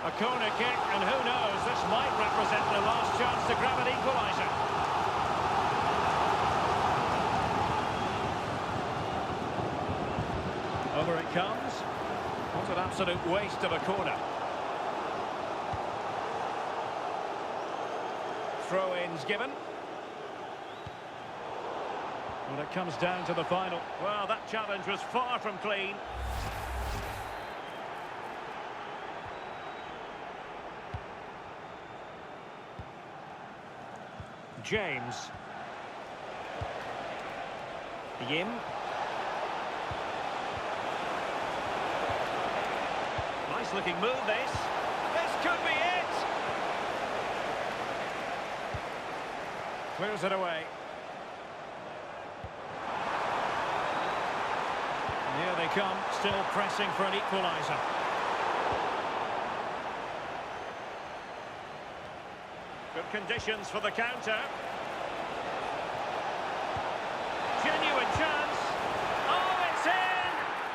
A corner kick, and who knows, this might represent the last chance to grab an equaliser. Over it comes. What an absolute waste of a corner. Throw-ins given. When it comes down to the final, well, that challenge was far from clean. James. Yim. Nice looking move, this. This could be it! Clears it away. And here they come, still pressing for an equaliser. Good conditions for the counter. Genuine chance. Oh, it's in!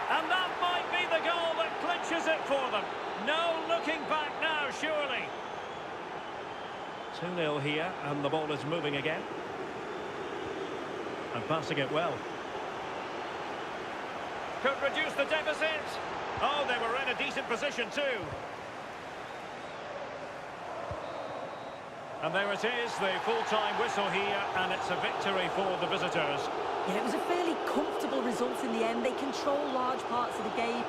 And that might be the goal that clinches it for them. No looking back now, surely. 2-0 here, and the ball is moving again. And passing it well. Could reduce the deficit. Oh, they were in a decent position too. And there it is, the full-time whistle here, and it's a victory for the visitors. Yeah, it was a fairly comfortable result in the end. They control large parts of the game.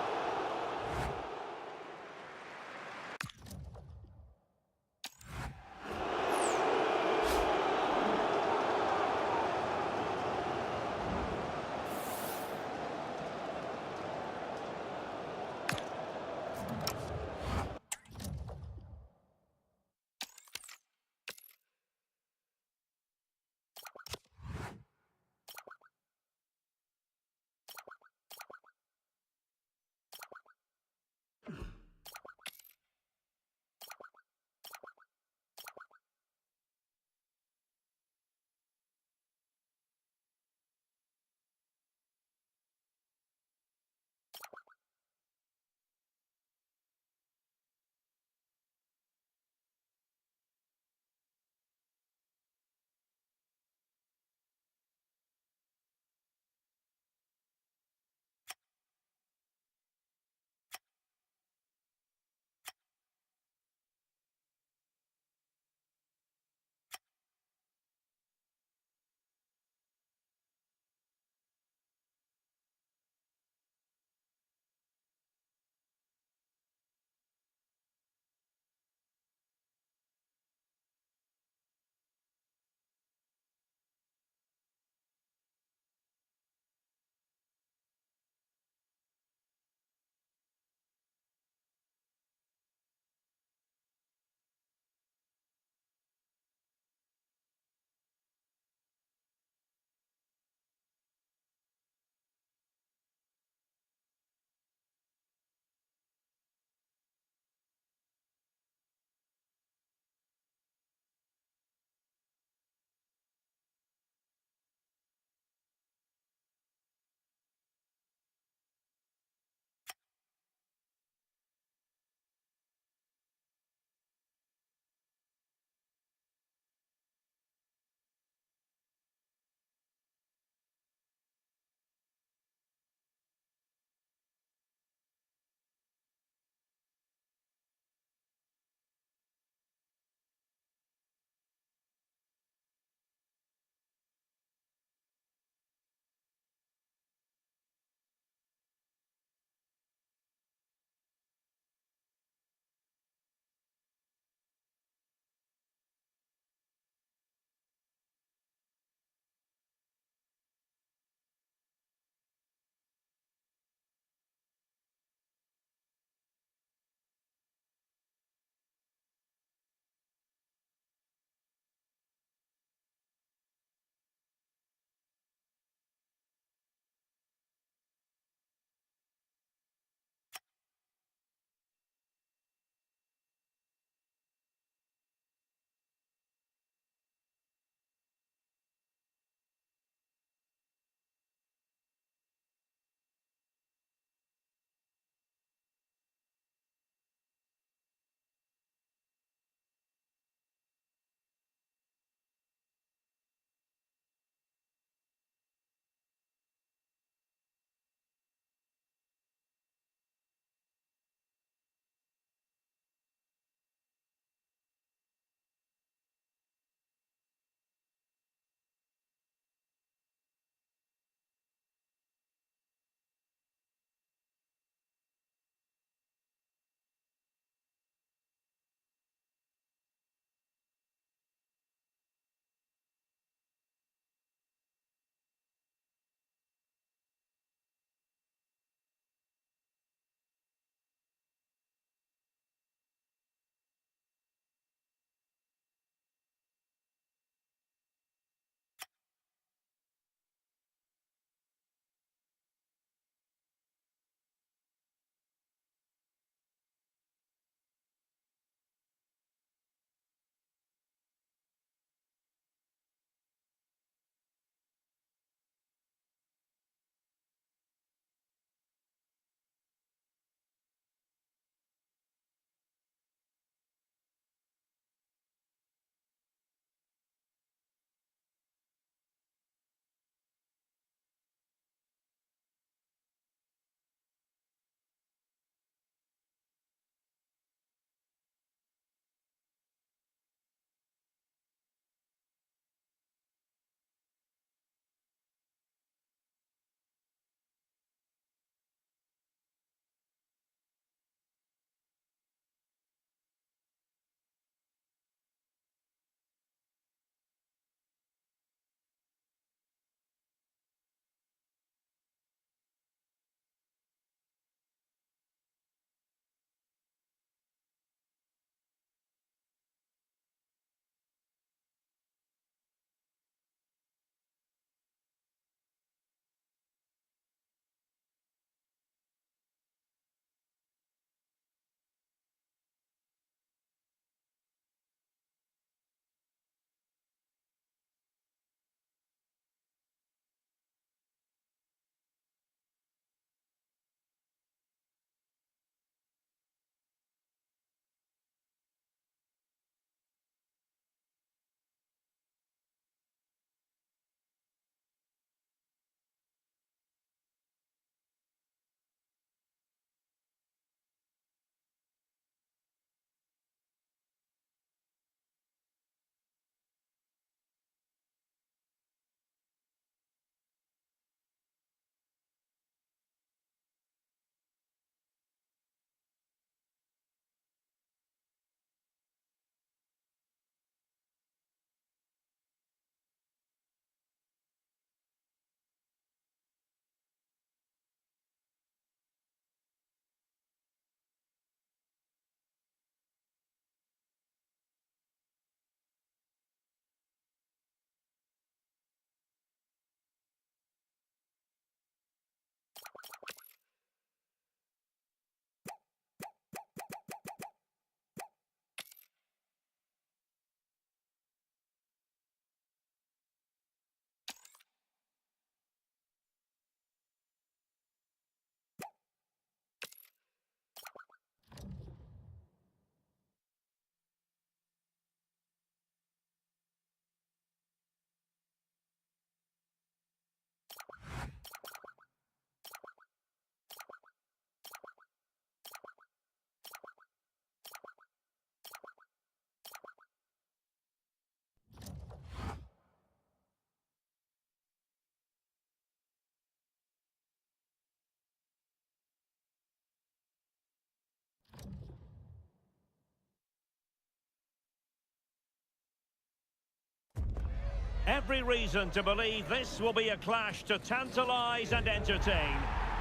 Every reason to believe this will be a clash to tantalise and entertain.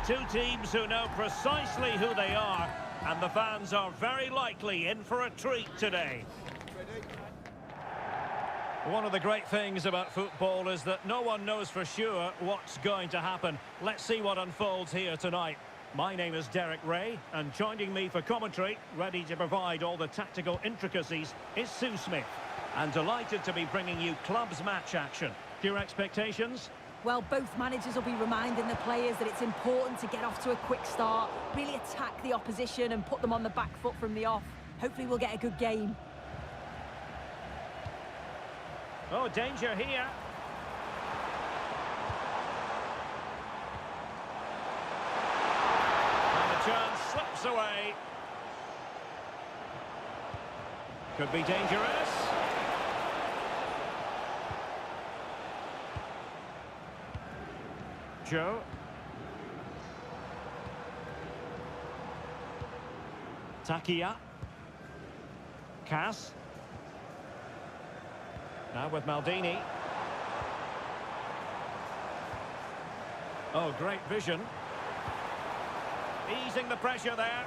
Two teams who know precisely who they are, and the fans are very likely in for a treat today. One of the great things about football is that no one knows for sure what's going to happen. Let's see what unfolds here tonight. My name is Derek Ray, and joining me for commentary, ready to provide all the tactical intricacies, is Sue Smith. And delighted to be bringing you clubs match action. Your expectations? Well, both managers will be reminding the players that it's important to get off to a quick start, really attack the opposition and put them on the back foot from the off. Hopefully we'll get a good game. Oh, danger here. And the chance slips away. Could be dangerous. Joe. Takia. Cass. Now with Maldini. Oh, great vision. Easing the pressure there.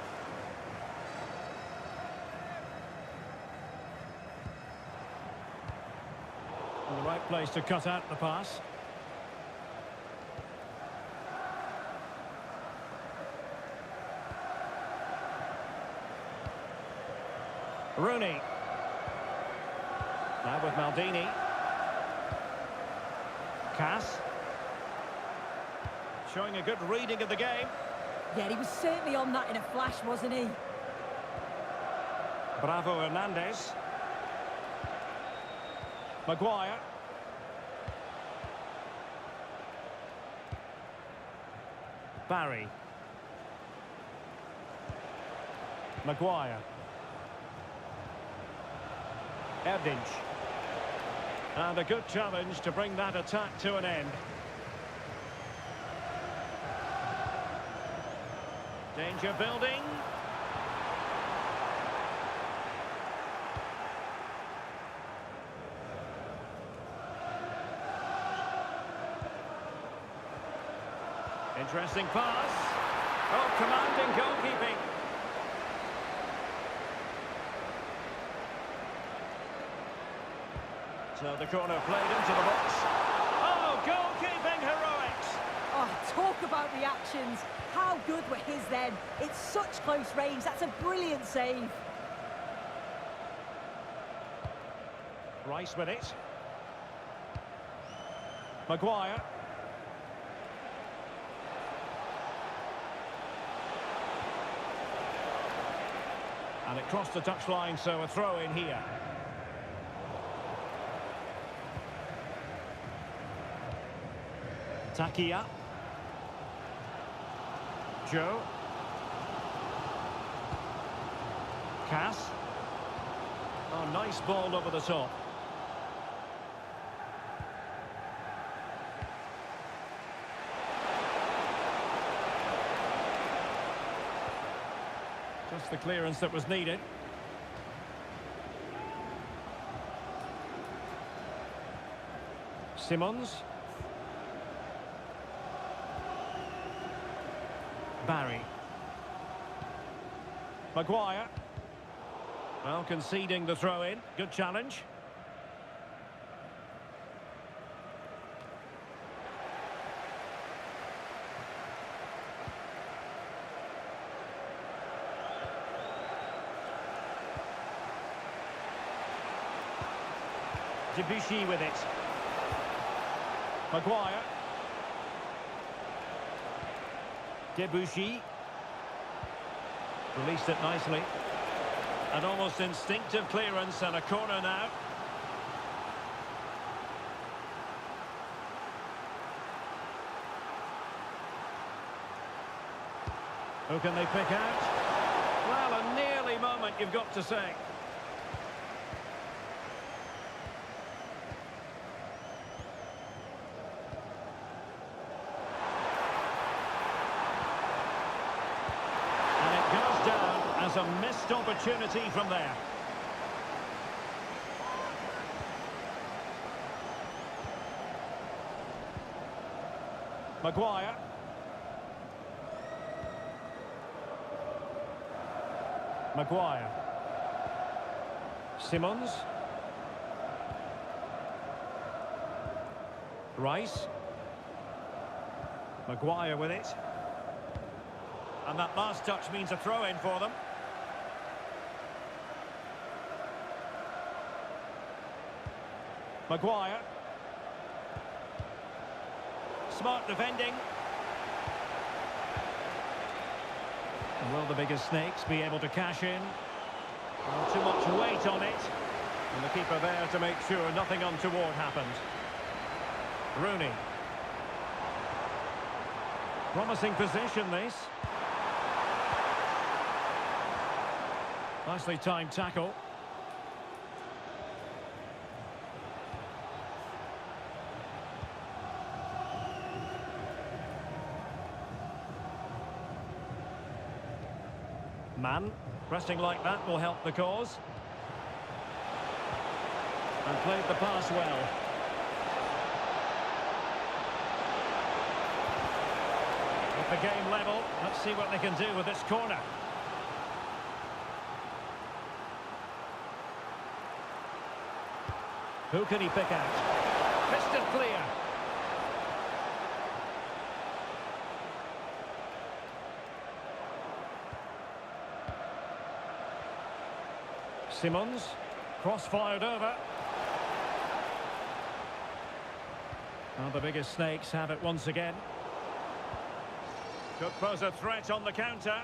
In the right place to cut out the pass. Rooney. Now with Maldini. Cass. Showing a good reading of the game. Yeah, he was certainly on that in a flash, wasn't he? Bravo Hernandez. Maguire. Barry. Maguire. Erdinch. And a good challenge to bring that attack to an end. Danger building. Interesting pass. Oh, commanding goalkeeping. So the corner played into the box. Oh, goalkeeping heroics! Oh, talk about reactions. How good were his then? It's such close range. That's a brilliant save. Rice with it. Maguire. And it crossed the touchline, so a throw in here. Takia. Joe. Cass. Oh, nice ball over the top. Just the clearance that was needed. Simmons. Barry. Maguire. Well, conceding the throw-in. Good challenge. Debuchy with it. Maguire. Debuchy. Released it nicely. An almost instinctive clearance and a corner now. Who can they pick out? Well, a nearly moment, you've got to say. As a missed opportunity from there. Maguire. Maguire. Simmons. Rice. Maguire with it. And that last touch means a throw-in for them. Maguire. Smart defending. Will the bigger snakes be able to cash in? Not too much weight on it. And the keeper there to make sure nothing untoward happened. Rooney. Promising position, this. Nicely timed tackle. Man, pressing like that will help the cause. And played the pass well. With the game level, let's see what they can do with this corner. Who can he pick out? Crystal clear. Simmons, cross-fired over. Now the biggest snakes have it once again. Could pose a threat on the counter.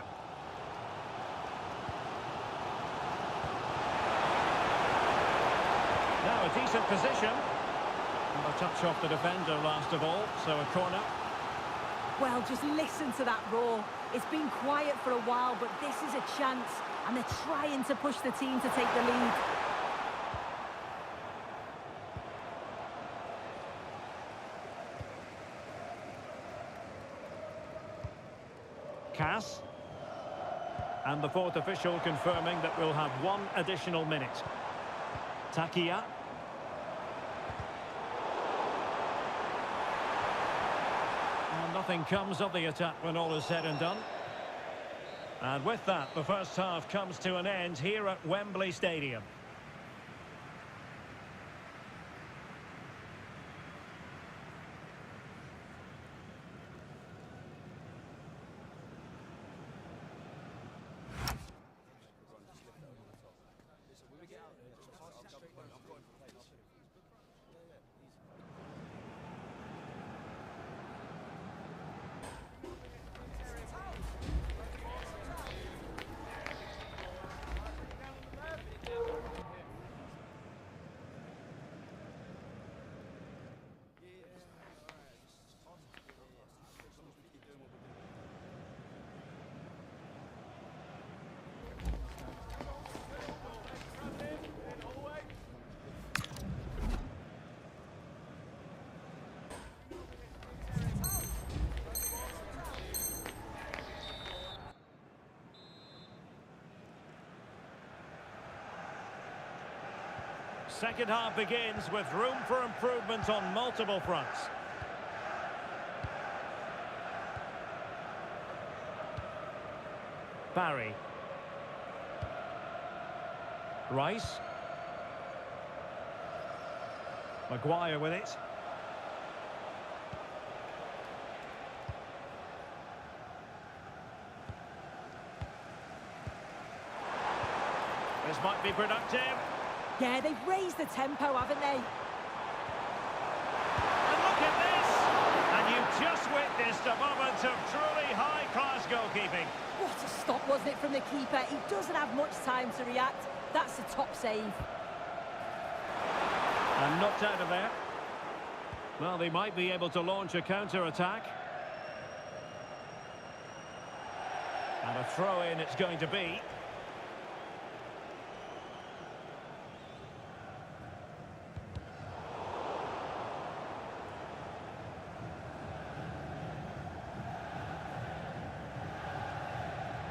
Now a decent position. And a touch off the defender last of all, so a corner. Well, just listen to that roar. It's been quiet for a while, but this is a chance. And they're trying to push the team to take the lead. Cass. And the fourth official confirming that we'll have one additional minute. Takia. And nothing comes of the attack when all is said and done. And with that, the first half comes to an end here at Wembley Stadium. Second half begins with room for improvement on multiple fronts. Barry. Rice. Maguire with it. This might be productive. Yeah, they've raised the tempo, haven't they? And look at this! And you've just witnessed a moment of truly high-class goalkeeping. What a stop, wasn't it, from the keeper? He doesn't have much time to react. That's a top save. And knocked out of there. Well, they might be able to launch a counter-attack. And a throw-in it's going to be.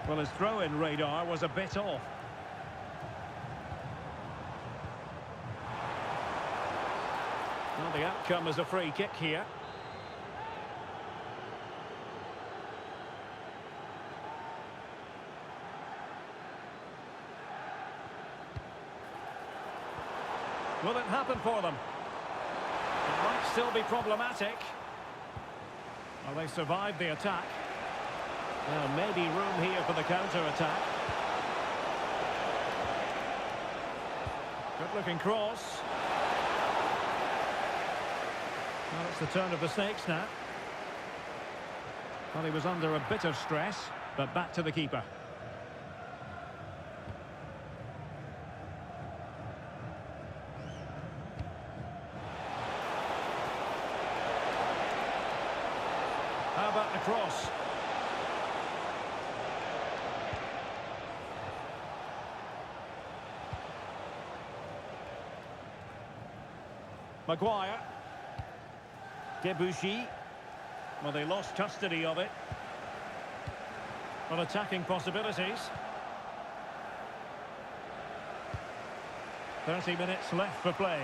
Well, his throw-in radar was a bit off. Well, the outcome is a free kick here. Will it happen for them? It might still be problematic. Well, they survived the attack. Well, maybe room here for the counter-attack. Good-looking cross. Well, it's the turn of the snakes now. Well, he was under a bit of stress, but back to the keeper. How about the cross? Maguire. Debuchy. Well, they lost custody of it. Well, attacking possibilities. 30 minutes left for play.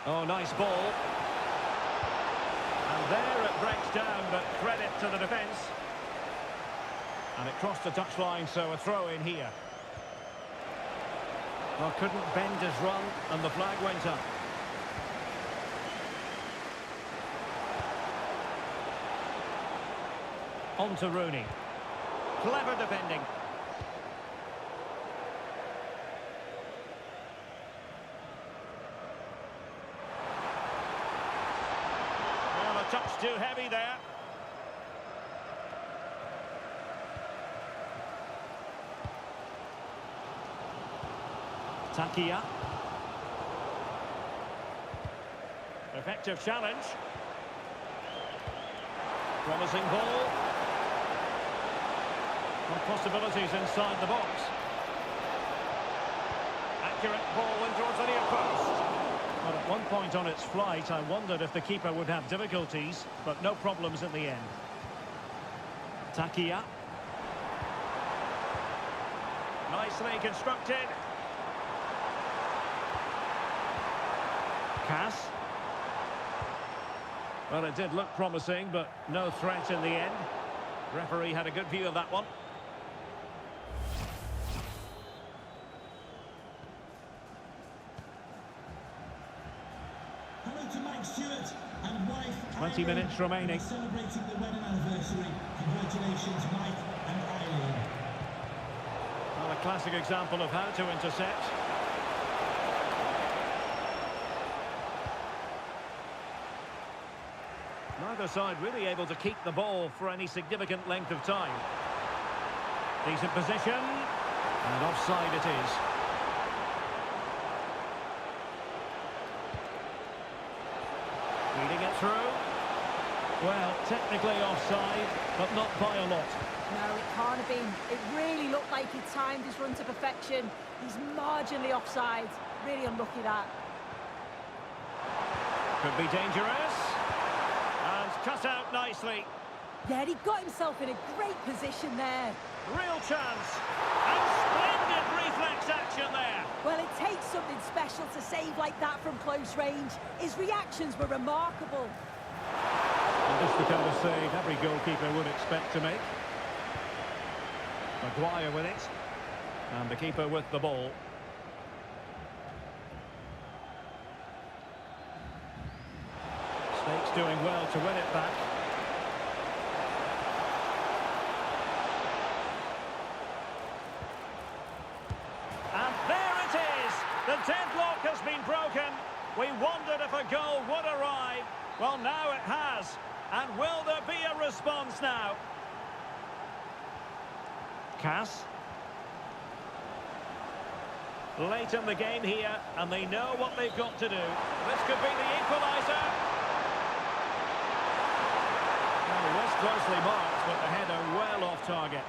Oh, nice ball. And there it breaks down, but credit to the defence. And it crossed the touchline, so a throw in here. Well, couldn't bend his run, and the flag went up. On to Rooney. Clever defending. Well, a touch too heavy there. Takia. Effective challenge. Promising ball. Possibilities inside the box. Accurate ball in towards the near post. Well, at one point on its flight, I wondered if the keeper would have difficulties, but no problems in the end. Takia. Nicely constructed. Cass. Well, it did look promising, but no threat in the end. Referee had a good view of that one. Hello to Mike Stewart and wife 20 minutes remaining. Celebrating the wedding anniversary. Congratulations, Mike and Eileen. Well, a classic example of how to intercept. Neither side really able to keep the ball for any significant length of time. Decent position, and offside it is. Reading it through. Well, technically offside, but not by a lot. No, it can't have been. It really looked like he timed his run to perfection. He's marginally offside. Really unlucky that. Could be dangerous. And cut out nicely. Yeah, he got himself in a great position there. Real chance. And splendid reflex action there. Well, it takes something special to save like that from close range. His reactions were remarkable. And this is the kind of save every goalkeeper would expect to make. Maguire with it. And the keeper with the ball. Snakes doing well to win it back. And there it is! The deadlock has been broken. We wondered if a goal would arrive. Well, now it has. And will there be a response now? Cass. Late in the game here, and they know what they've got to do. This could be the equaliser. Well, it was closely marked, but the header well off target.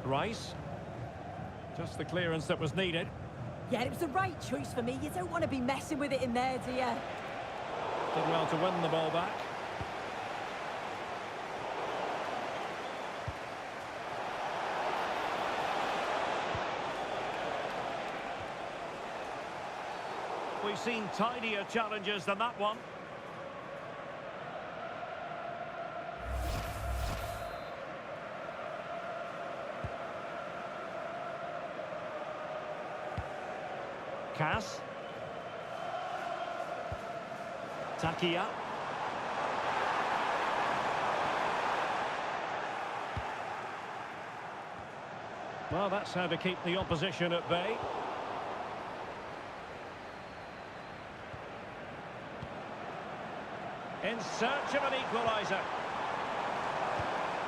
Rice. Just the clearance that was needed. Yeah, it was the right choice for me. You don't want to be messing with it in there, do you? Did well to win the ball back. We've seen tidier challenges than that one. Cass. Takia. Well, that's how to keep the opposition at bay. In search of an equaliser.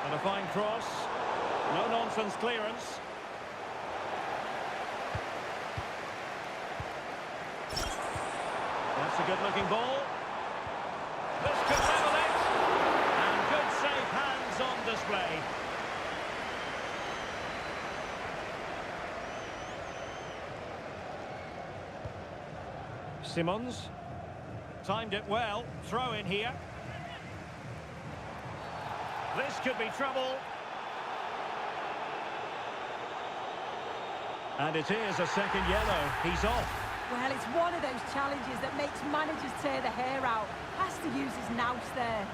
And a fine cross. No-nonsense clearance. That's a good-looking ball. This could level it. And good safe hands on display. Simons. Timed it well. Throw in here. This could be trouble. And it is a second yellow. He's off. Well, it's one of those challenges that makes managers tear the hair out. Has to use his nous there.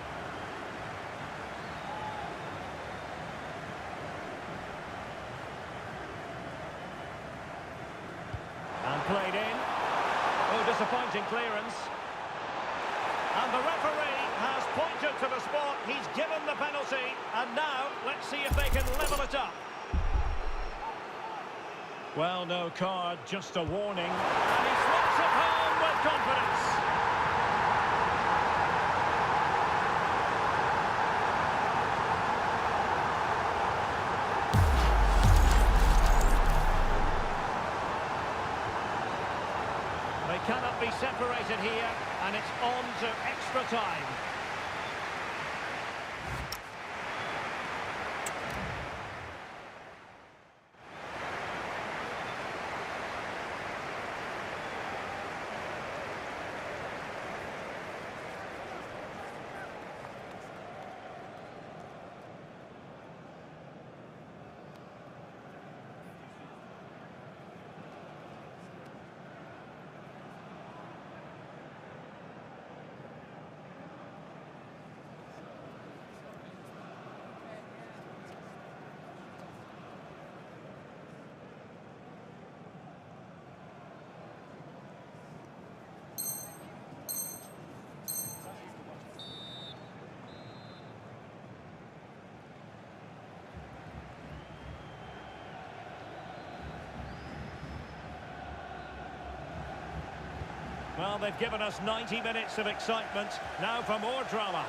And played in. Oh, disappointing clearance. And the referee has pointed to the spot. He's given the penalty. And now, let's see if they can level it up. Well, no card, just a warning. And he slots it home with confidence. They cannot be separated here, and it's on to extra time. Well, they've given us 90 minutes of excitement. Now for more drama.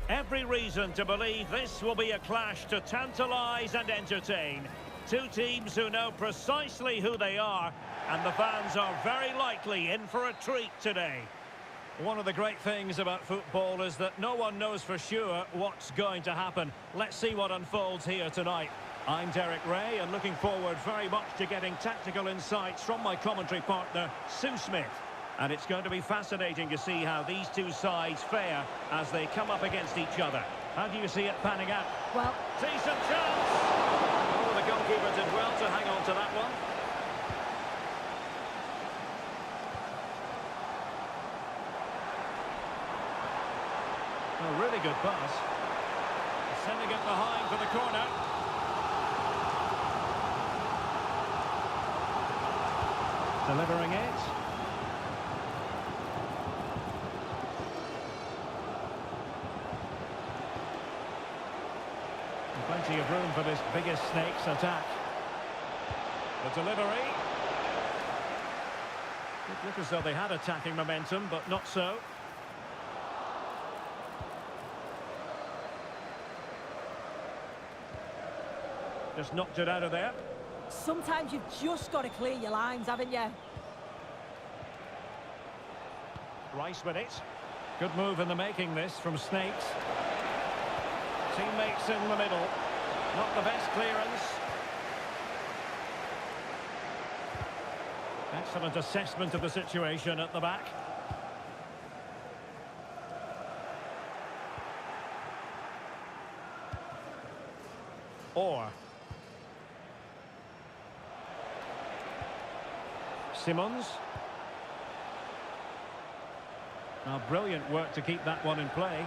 Every reason to believe this will be a clash to tantalise and entertain. Two teams who know precisely who they are, and the fans are very likely in for a treat today. One of the great things about football is that no one knows for sure what's going to happen. Let's see what unfolds here tonight. I'm Derek Ray, and looking forward very much to getting tactical insights from my commentary partner, Sue Smith. And it's going to be fascinating to see how these two sides fare as they come up against each other. How do you see it panning out? Well, Decent chance! Oh, the goalkeeper did well to hang on to that one. A really good pass. Sending it behind for the corner. Delivering it. Plenty of room for this biggest snake's attack. The delivery. It looked as though they had attacking momentum, but not so. Just knocked it out of there. sometimes you've just got to clear your lines, haven't you? Rice with it. Good move in the making, this, from Snakes. Teammates in the middle. Not the best clearance. Excellent assessment of the situation at the back. Or Simmons. Now, brilliant work to keep that one in play.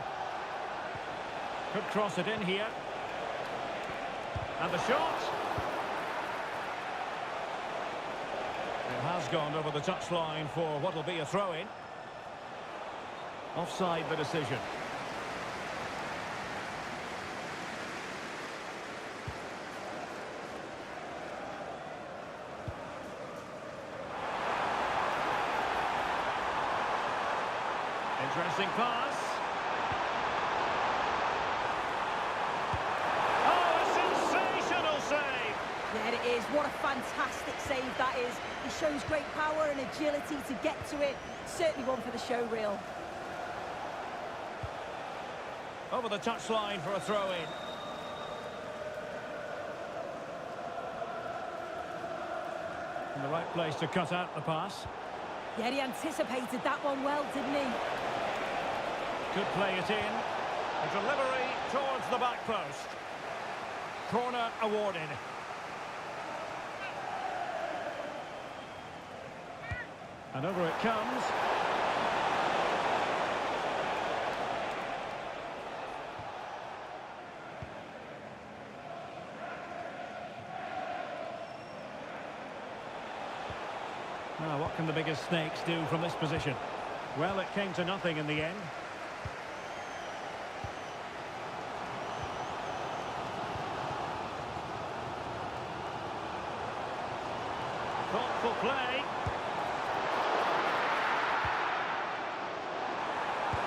Could cross it in here. And the shot. It has gone over the touchline for what will be a throw-in. Offside the decision. Interesting pass. Oh, a sensational save! There it is. What a fantastic save that is. He shows great power and agility to get to it. Certainly one for the show reel. Over the touchline for a throw-in. In the right place to cut out the pass. Yeah, he anticipated that one well, didn't he? Could play it in. A delivery towards the back post. Corner awarded. And over it comes. Now, what can the biggest Snakes do from this position? Well, it came to nothing in the end. Thoughtful play.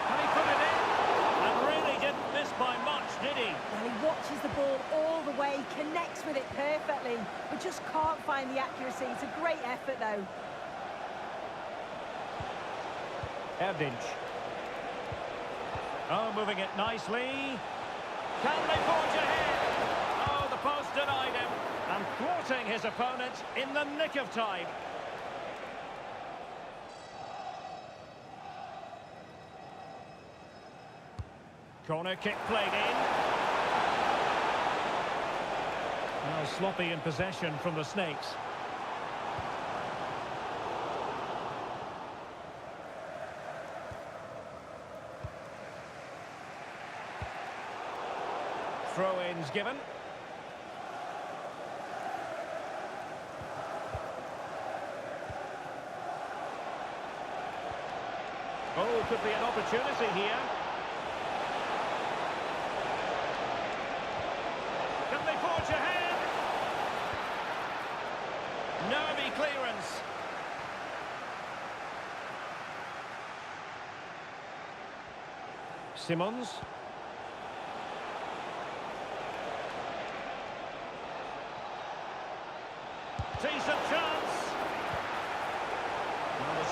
Can he put it in? And really didn't miss by much, did he? Well, he watches the ball all the way, connects with it perfectly, but just can't find the accuracy. It's a great effort, though. Erdinch. Oh, moving it nicely. Can they forge ahead? Oh, the post denied him. And thwarting his opponent in the nick of time. Corner kick played in. Now sloppy in possession from the Snakes. Throw-ins given. Oh, could be an opportunity here. Can they forge ahead? Nervy clearance. Simmons.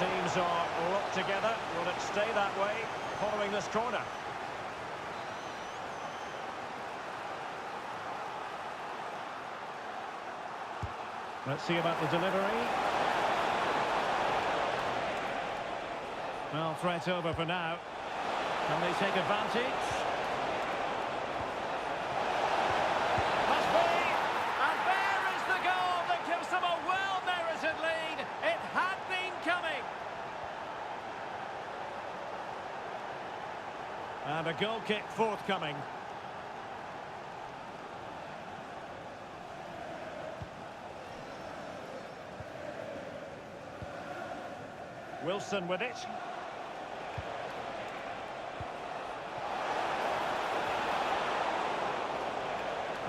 teams are locked together. Will it stay that way following this corner? Let's see about the delivery. Well, threat over for now. Can they take advantage? Must be! And there is the goal that gives them a well-merited lead. It had been coming. And a goal kick forthcoming. Wilson with it.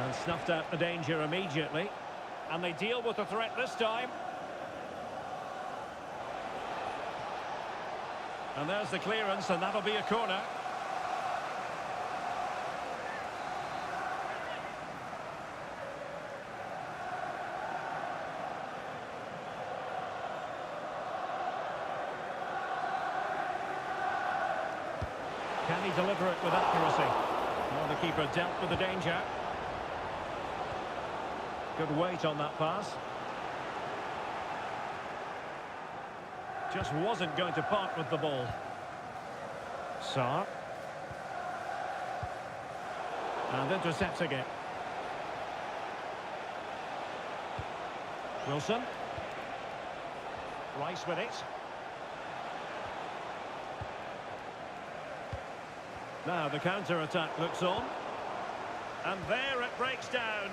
And snuffed out the danger immediately. And they deal with the threat this time. And there's the clearance, and that'll be a corner. Can he deliver it with accuracy? Well, the keeper dealt with the danger. Good weight on that pass. Just wasn't going to part with the ball. Sarr. And intercepts again. Wilson. Rice with it. Now the counter-attack looks on. And there it breaks down.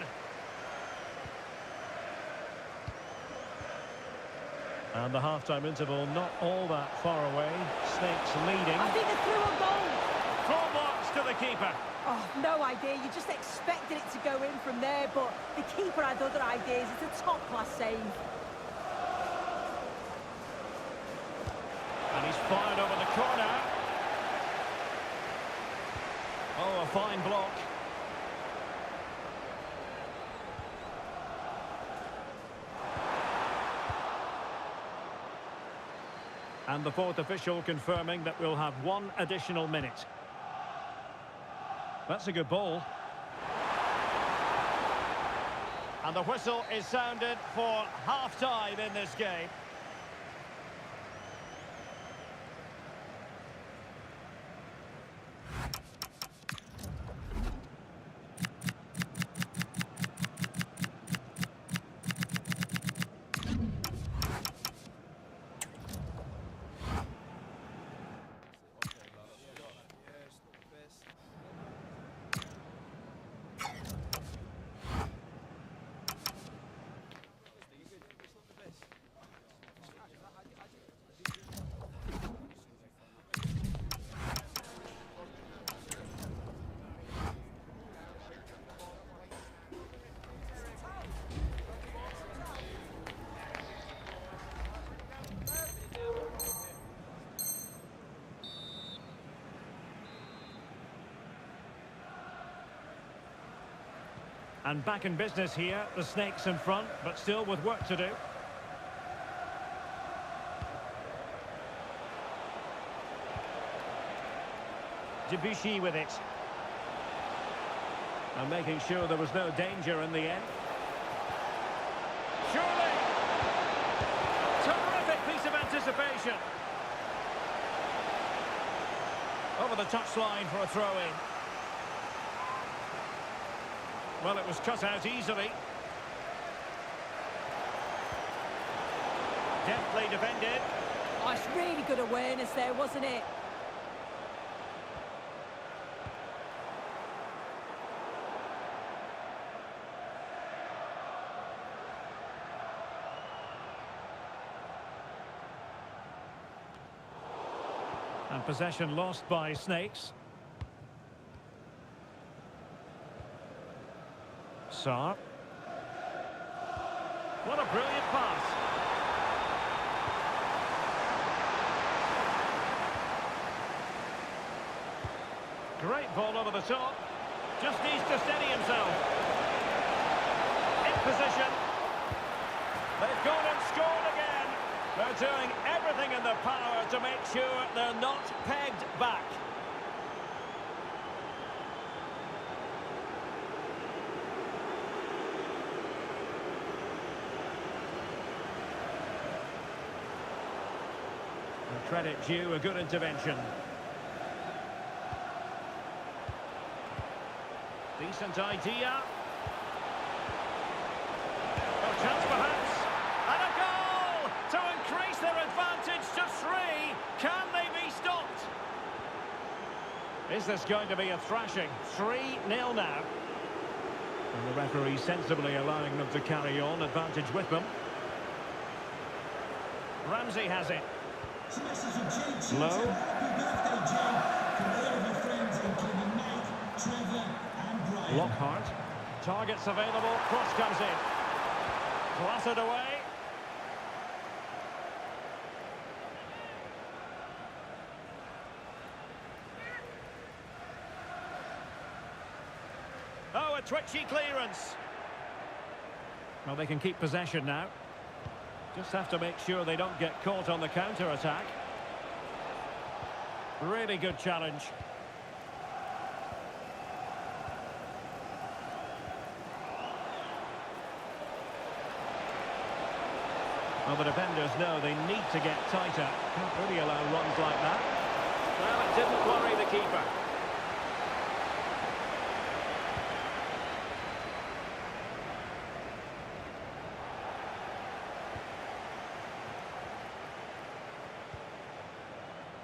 And the half-time interval not all that far away. Snakes leading. I think they're through on goal. Full marks to the keeper. Oh, no idea. You just expected it to go in from there, but the keeper had other ideas. It's a top-class save. And he's fired over the corner. Oh, a fine block. And the fourth official confirming that we'll have one additional minute. That's a good ball. And the whistle is sounded for half-time in this game. And back in business here, the Snakes in front, but still with work to do. Debuchy with it. And making sure there was no danger in the end. Surely! Terrific piece of anticipation. Over the touchline for a throw-in. Well, it was cut out easily. Deftly defended. Oh, it's really good awareness there, wasn't it? And possession lost by Snakes. Sarr. What a brilliant pass. Great ball over the top. Just needs to steady himself. In position. They've gone and scored again. They're doing everything in their power to make sure they're not pegged back. Credit due, a good intervention. Decent idea. Oh, chance perhaps. And a goal to increase their advantage to 3. Can they be stopped? Is this going to be a thrashing? 3-0 now. And the referee sensibly allowing them to carry on, advantage with them. Ramsey has it. Low. Happy birthday, Jane, from all of your friends, including Mike, Trevor, and Brian. Lockhart. Targets available. Cross comes in. Clattered away. Oh, a twitchy clearance. Well, they can keep possession now. Just have to make sure they don't get caught on the counter-attack. Really good challenge. Well, the defenders know they need to get tighter. Can't really allow runs like that. Well, it didn't worry the keeper.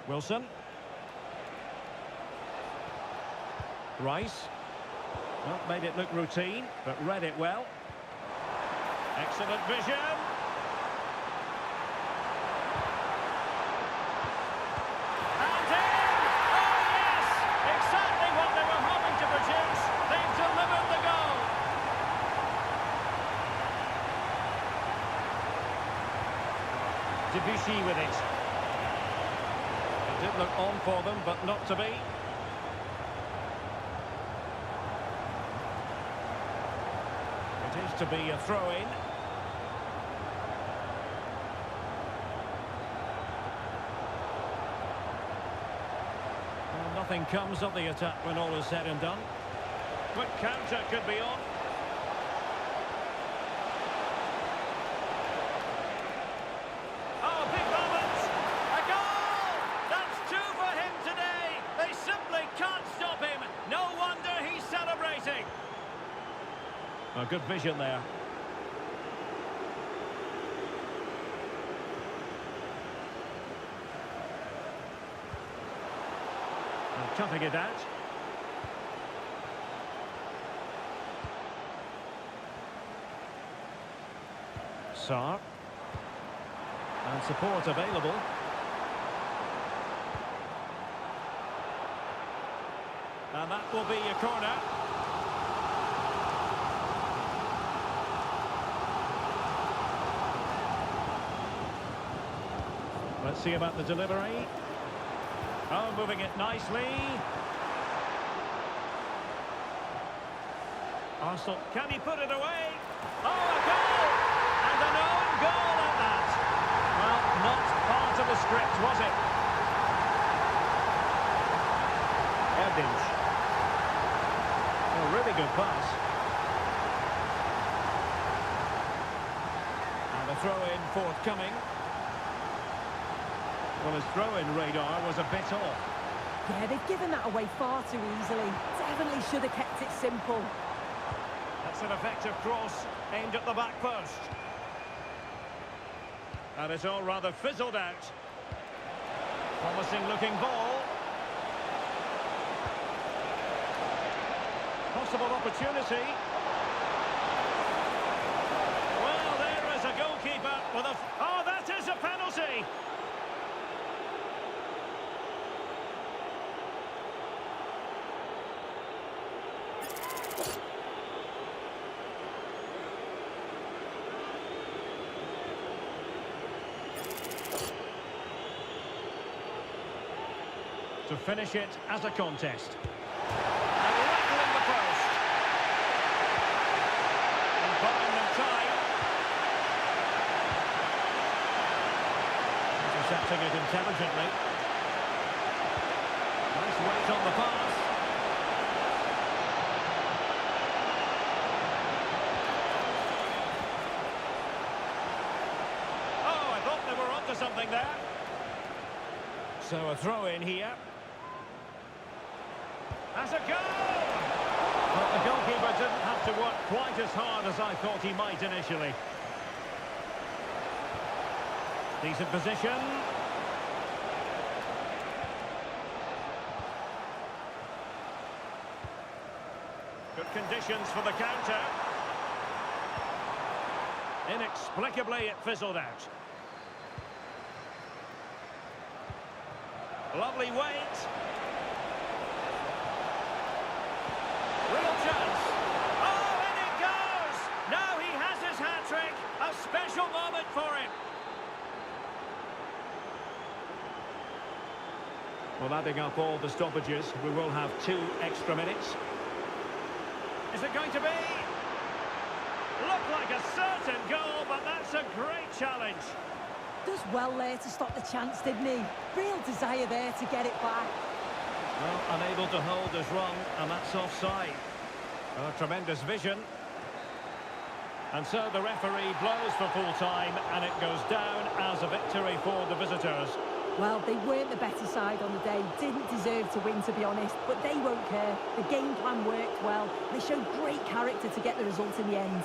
Wilson. Rice. Well, made it look routine, but read it well. Excellent vision. And in! Oh, yes! Exactly what they were hoping to produce. They've delivered the goal. Debussy with it. Did look on for them, but not to be. It is to be a throw-in. Well, nothing comes of the attack when all is said and done. Quick counter could be on. A good vision there. And toughing it out. Sarr. And support available. And that will be a corner. Let's see about the delivery. Oh, moving it nicely. Arsenal, can he put it away? Oh, a goal! And an own goal at that. Well, not part of the script, was it? Erdinch. A really good pass. And a throw-in forthcoming. Well, his throw-in radar was a bit off. Yeah, they've given that away far too easily. Definitely should have kept it simple. That's an effective cross aimed at the back post. And it's all rather fizzled out. Promising looking ball. Possible opportunity. Well, there is a goalkeeper with a... Oh, that is a penalty! To finish it as a contest. And rattling the post. And buying them time. intercepting it intelligently. Nice weight on the pass. Oh, I thought they were onto something there. So a throw in here. Has a goal! Well, the goalkeeper didn't have to work quite as hard as I thought he might initially. Decent position. Good conditions for the counter. Inexplicably, it fizzled out. Lovely weight. Real chance. Oh, and it goes! Now he has his hat-trick. A special moment for him. Well, adding up all the stoppages, we will have 2 extra minutes. Is it going to be? Looked like a certain goal, but that's a great challenge. Does well there to stop the chance, didn't he? Real desire there to get it back. Well, unable to hold is wrong, and that's offside. Oh, tremendous vision. And so the referee blows for full time, and it goes down as a victory for the visitors. Well, they weren't the better side on the day, didn't deserve to win, to be honest, but they won't care. The game plan worked well. They showed great character to get the result in the end.